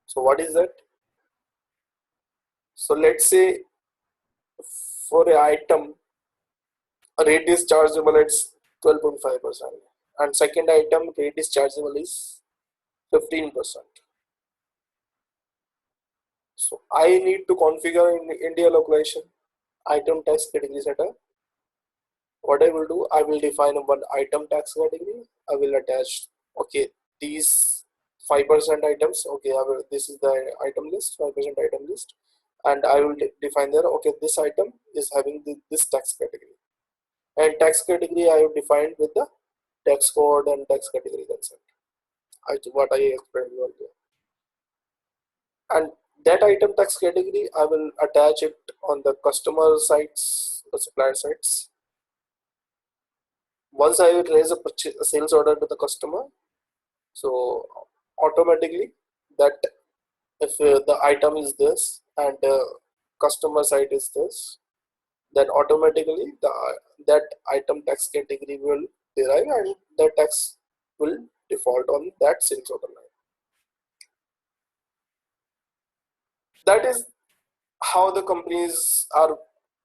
So what is that? So let's say for an item, a rate is chargeable at 12.5%, and second item rate is chargeable is 15%. So I need to configure in India localization item tax category setup. What I will do, I will define one item tax category. I will attach, okay, these 5% items. Okay, this is the item list, 5% item list, and I will define there. Okay, this item is having this tax category, and tax category I have defined with the tax code and tax category concept. What I explained earlier, and that item tax category I will attach it on the customer sites, the supplier sites. Once I raise a sales order to the customer, so automatically that if the item is this and customer site is this, then automatically that item tax category will derive and the tax will default on that sales order line. That is how the companies are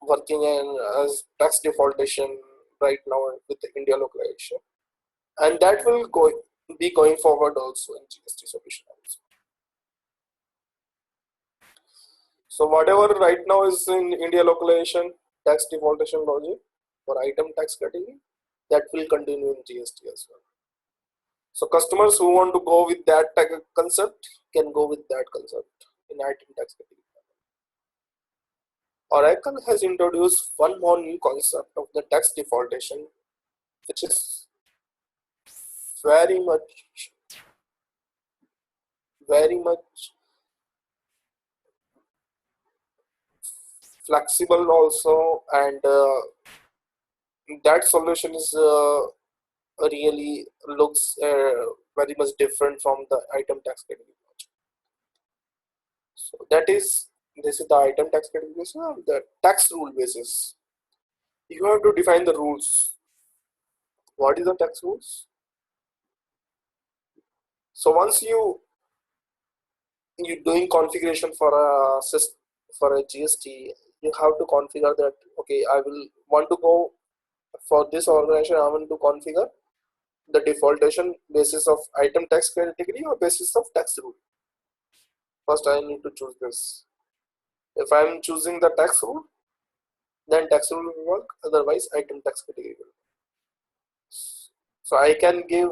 working in as tax defaultation right now with the India localization, and that will be going forward also in GST solution also. So whatever right now is in India localization tax defaultation logic for item tax category, that will continue in GST as well. So customers who want to go with that concept can go with that concept in item tax category. Oracle has introduced one more new concept of the tax defaultation, which is very much, very much flexible also, and that solution is really looks very much different from the item tax category. So that is this is the item tax categorization on the tax rule basis. You have to define the rules. What is the tax rules? So once you doing configuration for a for a GST, you have to configure that. Okay, I will want to go for this organization. I want to configure the defaultation basis of item tax category or basis of tax rule. First, I need to choose this. If I am choosing the tax rule, then tax rule will work. Otherwise, item tax category will. So I can give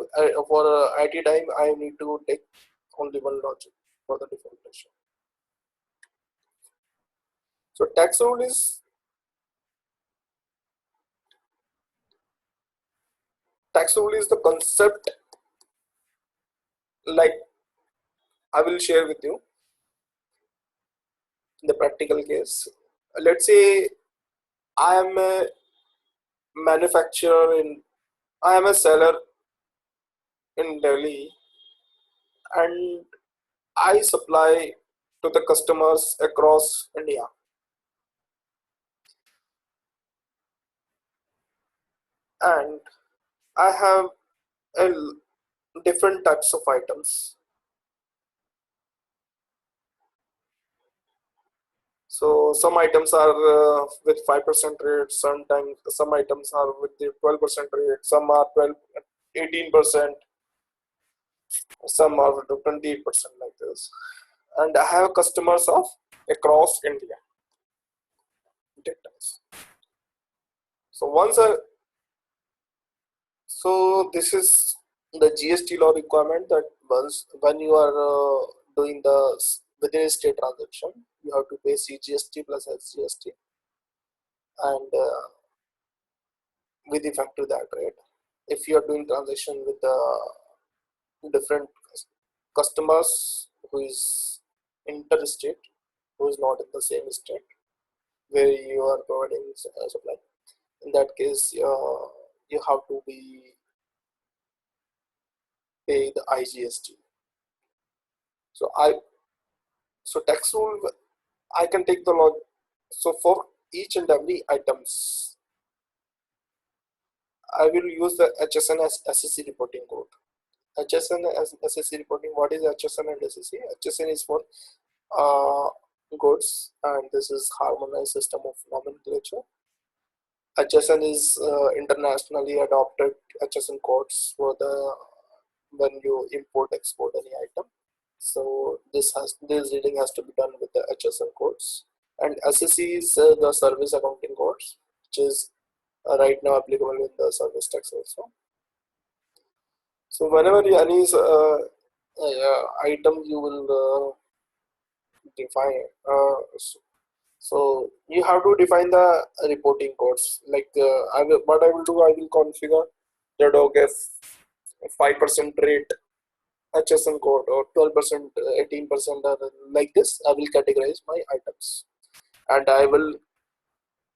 for IT time. I need to take only one logic for the defaultation. So tax rule is the concept. Like I will share with you the practical case. Let's say I am a manufacturer in I am a seller in Delhi, and I supply to the customers across India, and I have different types of items. So some items are with 5% rate, sometimes some items are with the 12% rate, some are 12, 18%, some are with the 28% like this. And I have customers of across India. So this is the GST law requirement that once when you are doing the within state transaction, you have to pay CGST plus SGST, and with effect to that rate. If you are doing transaction with different customers who is interstate, who is not in the same state where you are providing supply, in that case, you have to be pay the IGST. So tax rule, I can take the log. So for each and every items, I will use the HSN as SSC reporting code. HSN as SSC reporting. What is HSN and SSC? HSN is for uh, goods, and this is harmonized system of nomenclature. HSN is internationally adopted HSN codes for the when you import export any item. So this reading has to be done with the HSN codes, and SSC is the service accounting codes, which is right now applicable in the service tax also. So whenever any item you will define, so you have to define the reporting codes. Like what I will do, I will configure that okay, 5% rate HSN code or 12%, 18%, or like this. I will categorize my items, and I will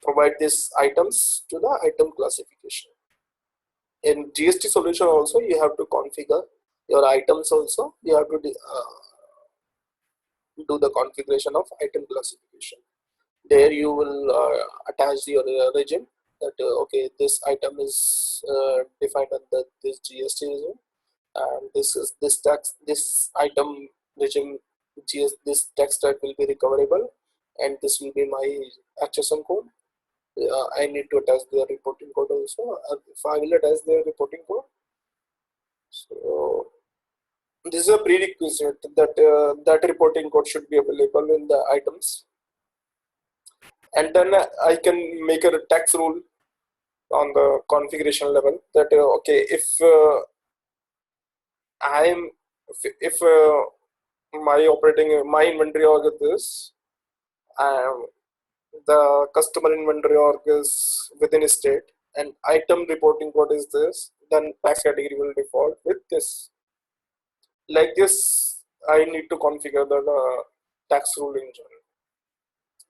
provide these items to the item classification. In GST solution also, you have to configure your items also. You have to do the configuration of item classification. There you will attach your regime that okay, this item is defined under this GST regime, and this item regime this tax type will be recoverable, and this will be my HSN code. I need to attach the reporting code also. If I will attach the reporting code, so this is a prerequisite that that reporting code should be available in the items, and then I can make a tax rule on the configuration level that okay, if I'm if my inventory order this, The customer inventory org is within a state, and item reporting code is this, then tax category will default with this. Like this, I need to configure the tax rule engine.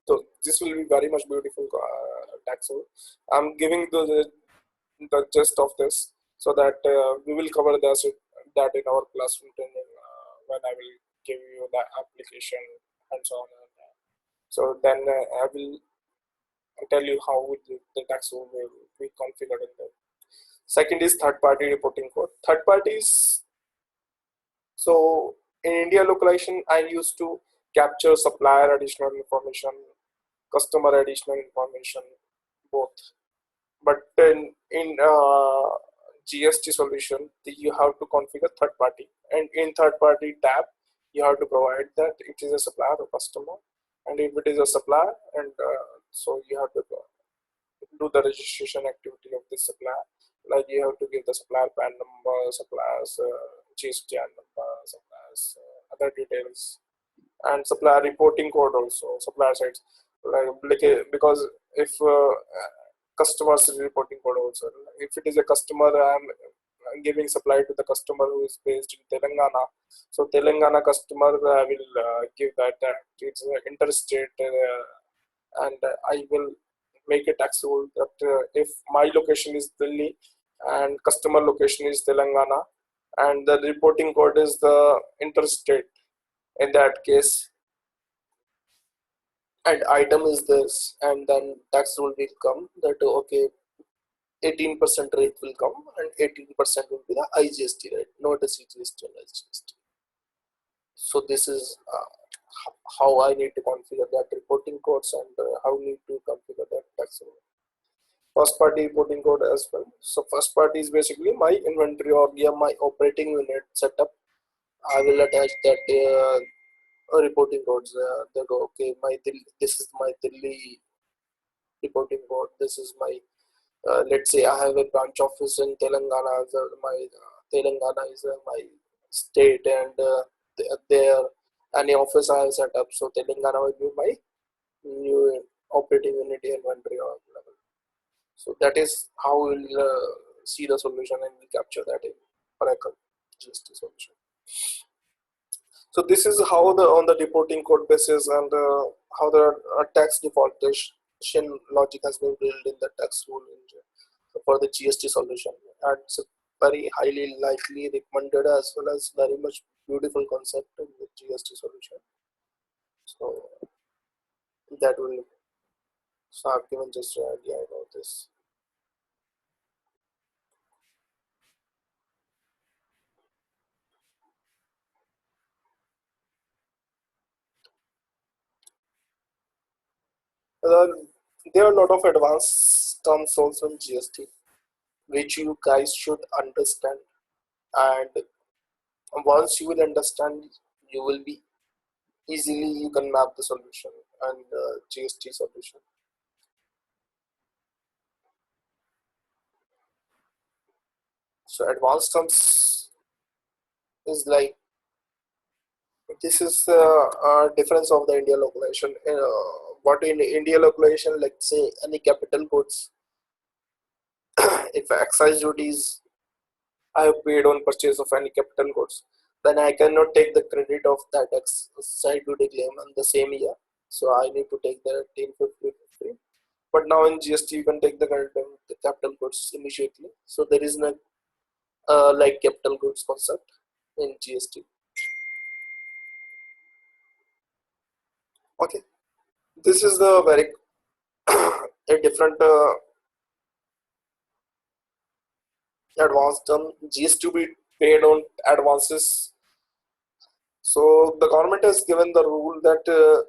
So this will be very much beautiful tax rule. I'm giving the gist of this so that we will cover that in our classroom training when I will give you the application and so on. So then I will tell you how the tax rule will be configured in there. Second is third-party reporting code. Third parties. So in India localization, I used to capture supplier additional information, customer additional information, both. But in GST solution, you have to configure third party, and in third party tab, you have to provide that it is a supplier or customer, and if it is a supplier, and so you have to do the registration activity of the supplier. Like you have to give the supplier PAN number, suppliers GSTN number, suppliers other details, and supplier reporting code also, supplier sites. Because if customers reporting code also, if it is a customer, I'm giving supply to the customer who is based in Telangana. So Telangana customer will give that it's interstate, and I will make a tax rule that if my location is Delhi and customer location is Telangana, and the reporting code is the interstate, in that case, and item is this, and then tax rule will come that okay, 18% rate will come, and 18% will be the IGST rate, not the CGST and SGST. So this is how I need to configure that reporting codes, and how I need to configure that tax rule. First party reporting code as well. So first party is basically my inventory or my operating unit setup. I will attach that reporting codes. They go okay. This is my Delhi reporting code. This is my let's say I have a branch office in Telangana. My Telangana is my state, and there any office I have set up. So Telangana will be my new operating unit inventory or level. So that is how we'll see the solution, and we capture that in Oracle GST solution. So this is how the on the reporting code basis, and how the tax defaultation logic has been built in the tax rule engine for the GST solution, and it's a very highly likely recommended as well as very much beautiful concept in the GST solution. So that will, so I've given just an idea about this. Uh, there are a lot of advanced terms also in GST which you guys should understand, and once you will understand, you will be easily you can map the solution and GST solution. So advanced terms is like, this is the difference of the India localization. What in India localization, like say any capital goods, if excise duties I have paid on purchase of any capital goods, then I cannot take the credit of that excise duty claim on the same year. So I need to take the 1050. But now in GST, you can take the capital goods immediately. So there is no like capital goods concept in GST. Okay, this is the very a different advanced term. GST to be paid on advances. So the government has given the rule that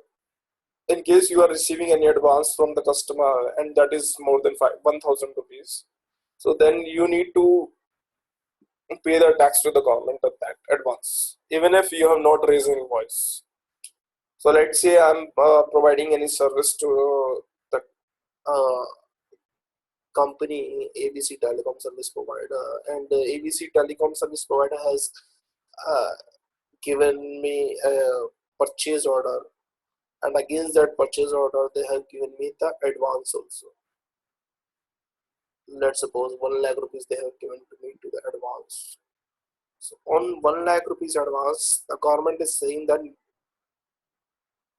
in case you are receiving any advance from the customer, and that is more than 1,000 rupees, so then you need to pay the tax to the government of that advance, even if you have not raised an invoice. So let's say I'm providing any service to the uh, company ABC Telecom Service Provider, and ABC Telecom Service Provider has uh, given me a purchase order and against that purchase order they have given me the advance also. Let's suppose 1 lakh rupees they have given to me to the advance. So on 1 lakh rupees advance, the government is saying that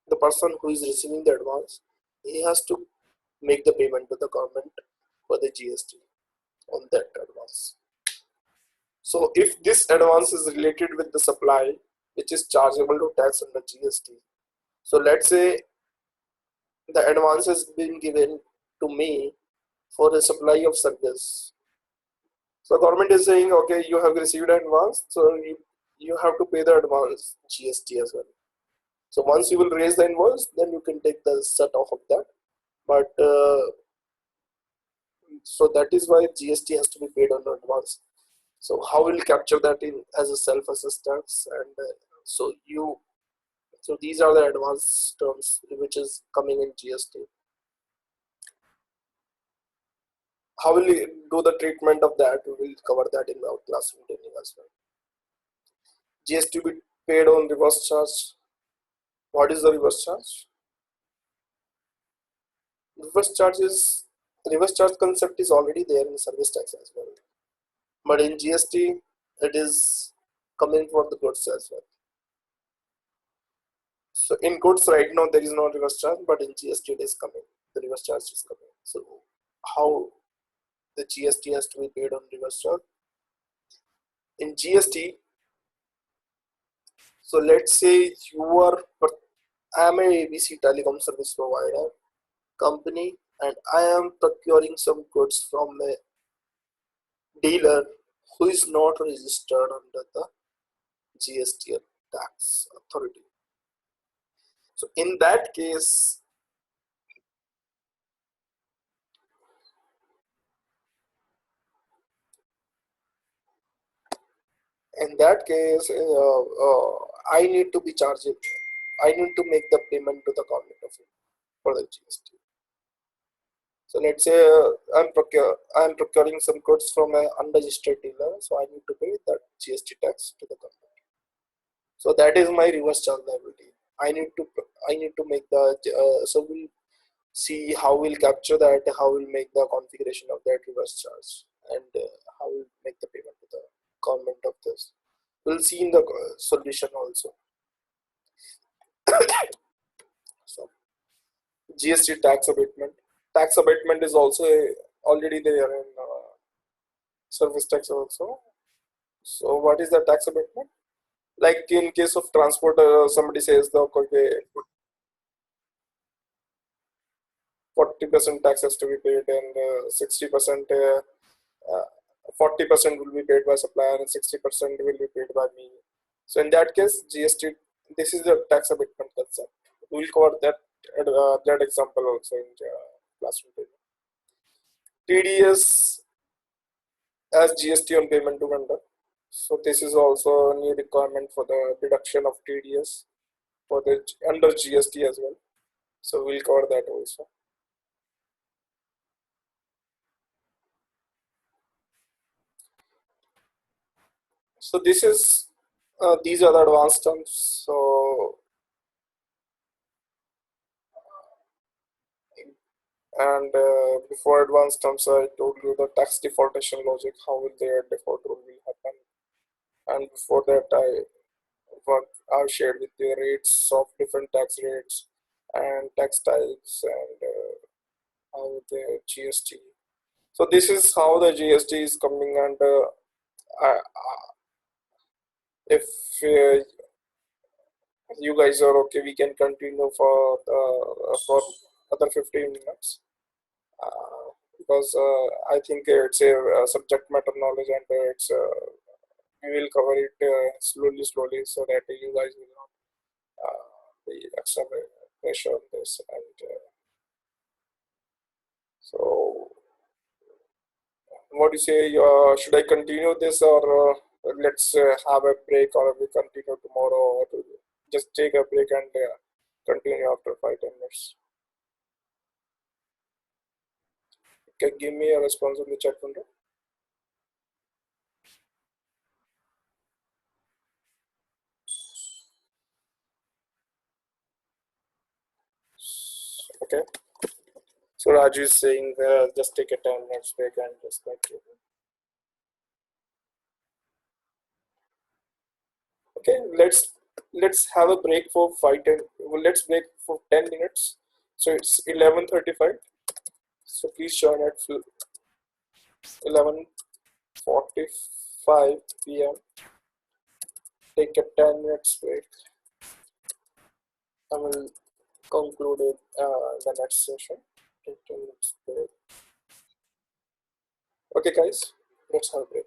the person who is receiving the advance, he has to make the payment to the government for the GST on that advance. So if this advance is related with the supply, which is chargeable to tax under GST. So let's say the advance has been given to me for the supply of service. So government is saying, okay, you have received advance, so you have to pay the advance GST as well. So once you will raise the invoice, then you can take the set off of that. But so that is why GST has to be paid on advance. So how will capture that in as a self-assessed tax? And so these are the advance terms which is coming in GST. How will you do the treatment of that? We will cover that in our classroom training as well. GST will be paid on reverse charge. What is the reverse charge? Reverse charge is reverse charge concept is already there in service tax as well, but in GST it is coming for the goods as well. So in goods right now there is no reverse charge, but in GST it is coming. The reverse charge is coming. So how the GST has to be paid on reverse charge? In GST, so let's say I am a ABC telecom service provider company and I am procuring some goods from a dealer who is not registered under the GST tax authority. So in that case, I need to be charged. I need to make the payment to the government of India for the GST. So let's say I'm procuring some goods from an unregistered dealer, so I need to pay that GST tax to the government. So that is my reverse charge liability. I need to make the so we'll see how we'll capture that, how we'll make the configuration of that reverse charge, and how we'll make the payment to the government of this. We'll see in the solution also. So GST tax abatement. Tax abatement is also already there in service tax also. So what is the tax abatement? Like in case of transport, somebody says the okay, 40% tax has to be paid and 60%, 40% will be paid by supplier and 60% will be paid by me. So in that case, GST, this is the tax abatement concept. We will cover that example also in classroom. TDS as GST on payment to vendor. So this is also a new requirement for the deduction of TDS for the under GST as well. So we'll cover that also. So these are the advanced terms. So and before advanced terms, I told you the tax defaultation logic. How will their default rule will happen? And before that, I've shared with you rates of different tax rates and tax types and how the GST. So this is how the GST is coming, and if you guys are okay, we can continue for other 15 minutes because I think it's a subject matter knowledge and we will cover it slowly so that you guys will not be extra pressure on this. And so, what do you say? Should I continue this or let's have a break, or we continue tomorrow, or just take a break and continue after 5-10 minutes? Okay, give me a response in the chat window. Okay. So Raju is saying just take a 10 minutes break and just continue. Okay, let's have a break for 5 10. Well, let's break for 10 minutes. So it's 11:35. So please join at 11:45 p.m. Take a 10 minutes break. I will conclude it the next session. Take 10 minutes break. Okay, guys, let's have a break.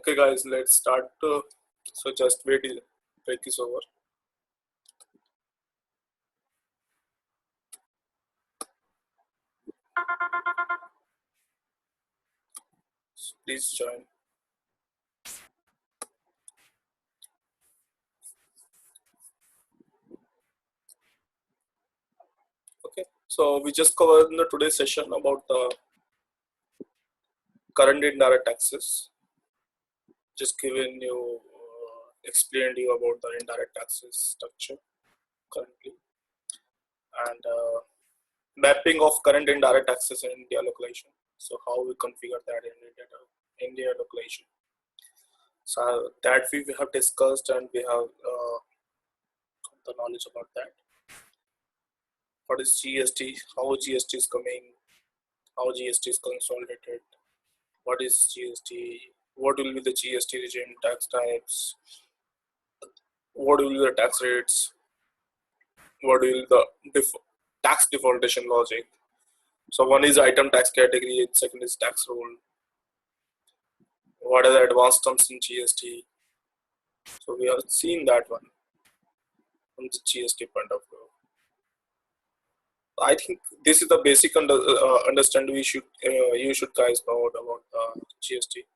Okay, guys, let's start. So just wait, break is over. So please join. Okay. So we just covered in the today's session about the current indirect taxes. Just given you, explained you about the indirect taxes structure currently, and mapping of current indirect taxes in India localization. So how we configure that in India localization. So that we have discussed, and we have got the knowledge about that. What is GST? How GST is coming? How GST is consolidated? What is GST? What will be the GST regime, tax types? What will be the tax rates? What will the tax defaultation logic? So one is item tax category, second is tax rule. What are the advanced terms in GST? So we are seeing that one from the GST point of view. I think this is the basic understanding you should guys know about GST,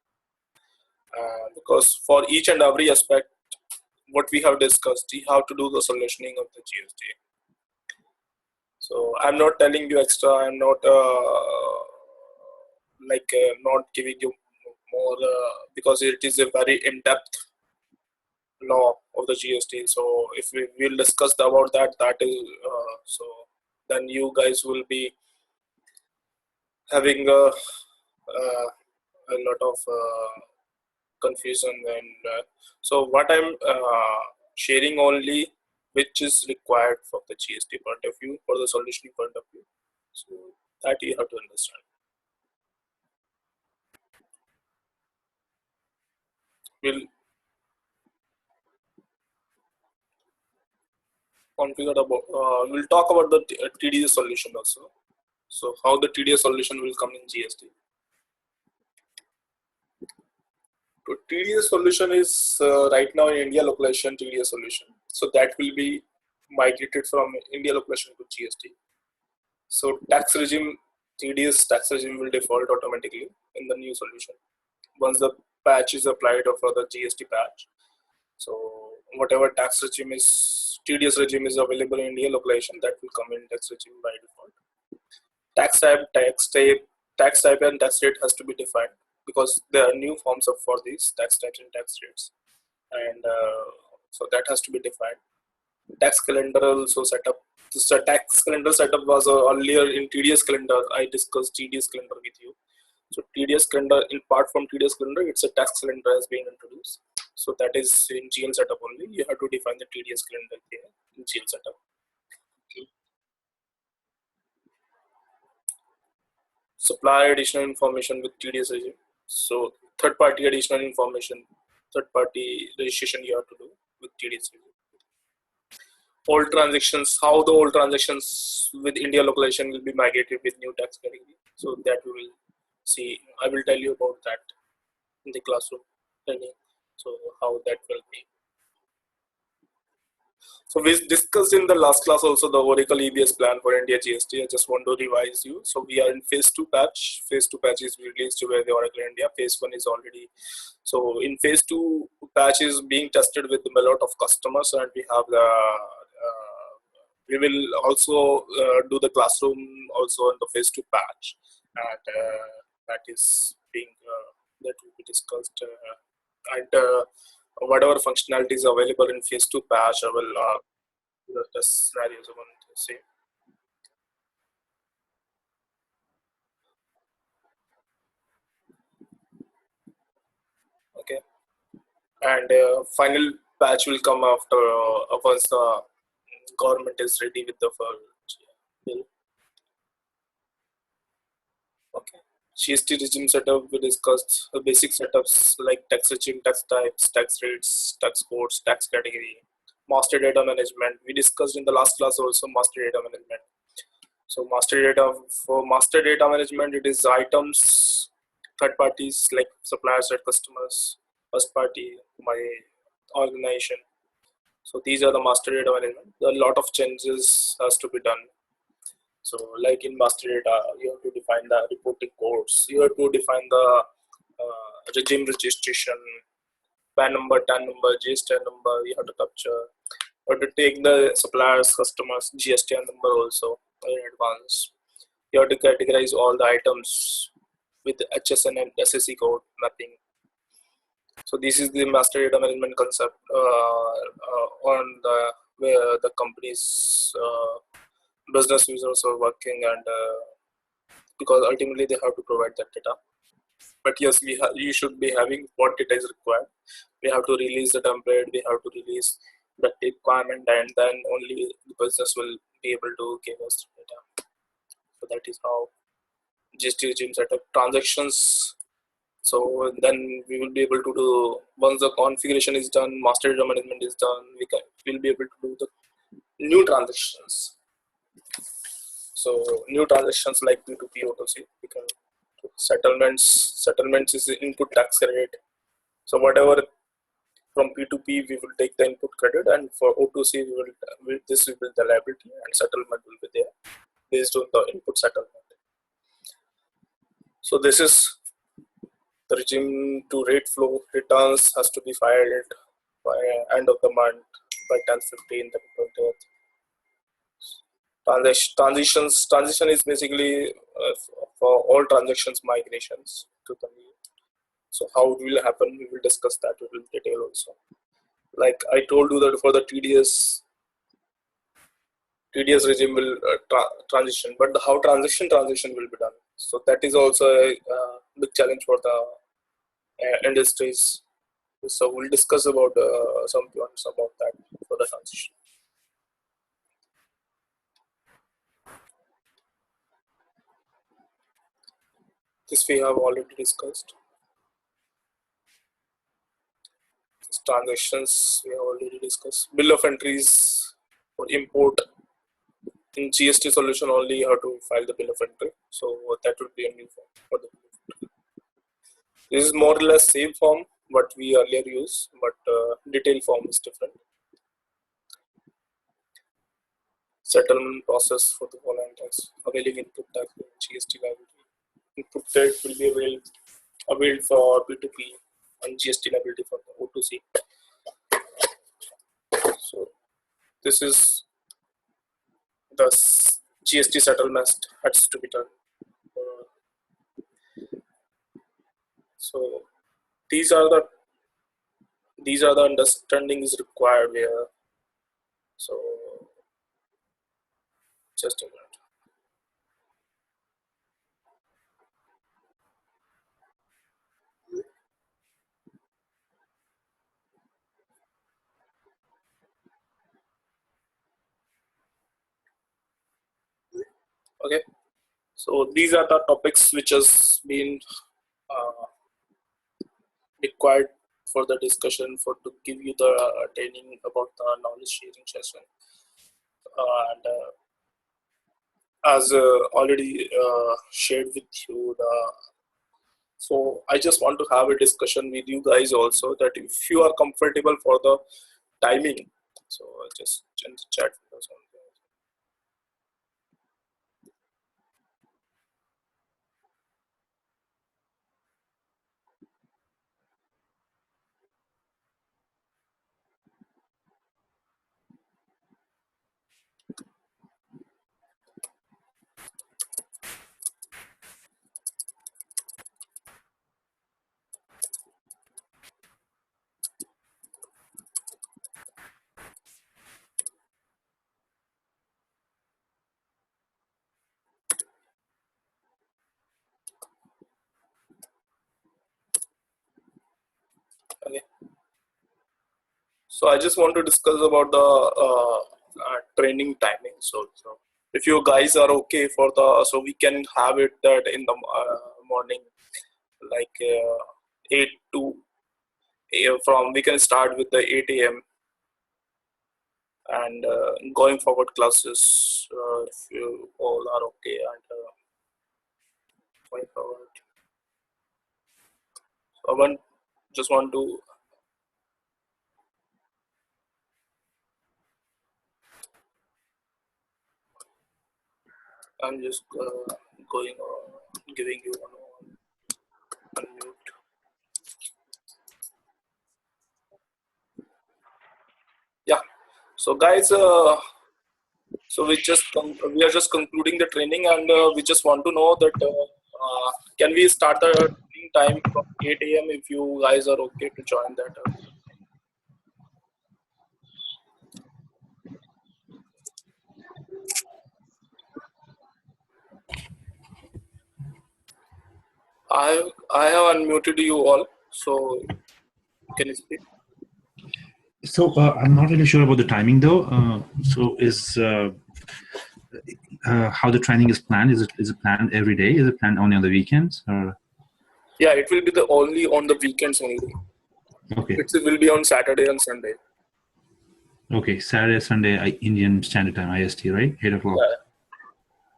because for each and every aspect what we have discussed, you have to do the solutioning of the GST. So I'm not telling you extra. I'm not not giving you more because it is a very in-depth law of the GST. So if we will discuss about that, that is so then you guys will be having a lot of confusion. And so what I'm sharing only which is required from the GST point of view, for the solution point of view. So that you have to understand. We'll configure about. We'll talk about the TDS solution also. So how the TDS solution will come in GST. So TDS solution is right now in India localization TDS solution. So that will be migrated from India localization to GST. So tax regime, TDS tax regime will default automatically in the new solution once the patch is applied for the GST patch. So whatever tax regime is, TDS regime is available in India localization, that will come in tax regime by default. Tax type and tax rate has to be defined because there are new forms of for these tax types and tax rates, and so that has to be defined. Tax calendar also set up. This tax calendar setup was earlier in TDS calendar. I discussed TDS calendar with you. So TDS calendar, in part from TDS calendar, it's a tax calendar has been introduced. So that is in GL setup only. You have to define the TDS calendar here in GL setup. Supply additional information with TDS regime. So third party additional information, third party registration you have to do with TDS regime. Old transactions, how the old transactions with India localization will be migrated with new tax category. So that we will see. I will tell you about that in the classroom training. So how that will be. So we discussed in the last class also the Oracle EBS plan for India GST. I just want to revise you. So we are in phase 2 patch. Phase 2 patch is released to the Oracle India. Phase 1 is already. So in phase 2 patch is being tested with a lot of customers, and we have the we will also do the classroom also in the phase 2 patch, and that is being that will be discussed, and whatever functionalities available in phase 2 patch, I will the scenarios I want to say. Okay, and final patch will come after once the government is ready with the full bill. Okay. GST regime setup, we discussed the basic setups like tax regime, tax types, tax rates, tax codes, tax category, master data management. We discussed in the last class also master data management. So master data management, it is items, third parties like suppliers and customers. first party, my organization. So these are the master data management. A lot of changes has to be done. So like in master data, you have to define the reporting codes. You have to define the regime registration, PAN number, TAN number, GST number. You have to capture. You have to take the suppliers, customers, GST number also in advance. You have to categorize all the items with HSN and SSE code mapping. So this is the master data management concept on the where the company's business users are working, and because ultimately they have to provide that data. But yes, you should be having what data is required. We have to release the template. We have to release the requirement, and then only the business will be able to give us data. So that is how GST regime setup transactions. So then we will be able to do, once the configuration is done, master data management is done, we'll be able to do the new transactions. So new transactions like P2P, O2C, we can do settlements is the input tax credit. So whatever from P2P we will take the input credit, and for O2C this will be the liability, and settlement will be there based on the input settlement. So this is the regime to rate flow. Returns has to be filed by end of the month by 10th, 15th, and 20th. Transition is basically for all transactions migrations to the new. So how it will happen, we will discuss that in detail also. Like I told you that for the TDS regime will transition, but how transition will be done. So that is also a big challenge for the industries. So we'll discuss about some points about that for the transition. This we have already discussed. These transactions we have already discussed. Bill of entries for import. In GST solution only you have to file the bill of entry. So that would be a new form for the bill of entry. This is more or less same form what we earlier used, but detail form is different. Settlement process for the following tax. Availing input tax in GST liability. Input tax will be availed for P2P and GST liability for the O2C. So this is the GST settlement has to be done. So these are the understandings required here. So just a minute. Okay. So these are the topics which has been uh, required for the discussion for to give you the training about the knowledge sharing session. And as already shared with you, so I just want to have a discussion with you guys also that if you are comfortable for the timing, so just in the chat or something. Okay. So I just want to discuss about the training timing. So if you guys are okay for the, so we can have it that in the morning, like 8 to from we can start with the 8 a.m. and going forward classes if you all are okay, and going forward. So Just want to I'm just going on giving you one unmute. Yeah. So guys, so we are just concluding the training, and we just want to know that can we start the training time from 8 a.m. if you guys are okay to join that? I have unmuted you all, so can you speak? So I'm not really sure about the timing though. So is how the training is planned? Is it planned every day? Is it planned only on the weekends? Or Yeah, it will be the only on the weekends only. okay, It will be on Saturday and Sunday. okay, Saturday, Sunday, Indian Standard Time, IST, right? 8 o'clock. Yeah.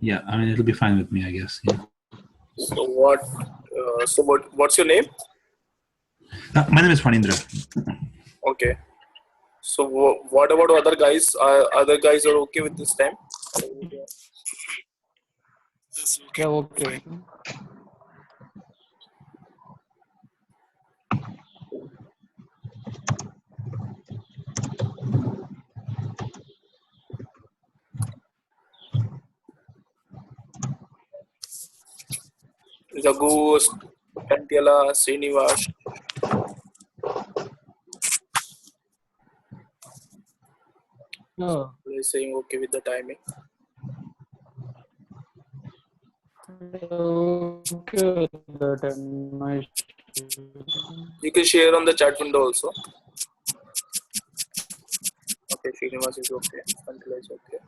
Yeah, I mean it'll be fine with me, I guess. Yeah. So what? What's your name? My name is Fanindra. Okay. So what about other guys? Other guys are okay with this time? Yeah, okay. Raghu, Kantiala, Srinivas, No, is saying okay with the timing. okay with that and my You can share on the chat window also. Okay, Srinivas is okay. Kantiala is okay.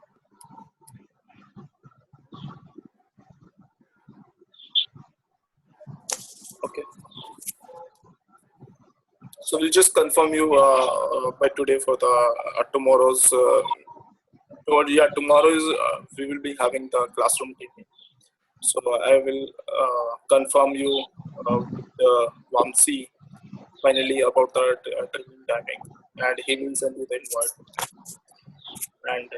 Okay. So we'll just confirm you by today for the tomorrow's. Tomorrow is we will be having the classroom meeting. So I will confirm you with Vamsi finally about the training timing, and he will send you the invite. And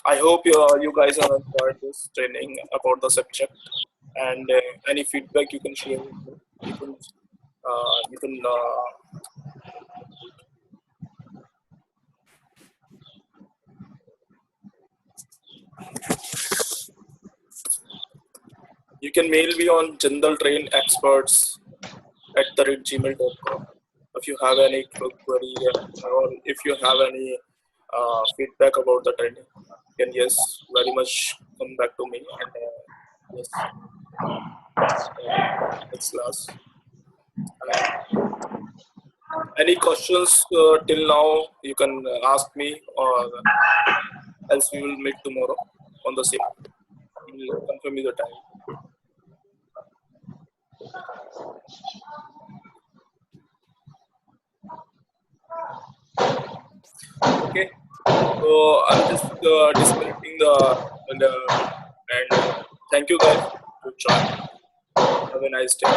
I hope you guys have enjoyed this training about the subject. And any feedback you can share with me. You can mail me on generaltrainexperts@gmail.com if you have any query or if you have any feedback about the training. You can very much come back to me, and yes, next class. Any questions till now? You can ask me, or else we will meet tomorrow on the same. We'll confirm you the time. Okay. So I'm just disconnecting the and thank you guys to join. Have a nice day.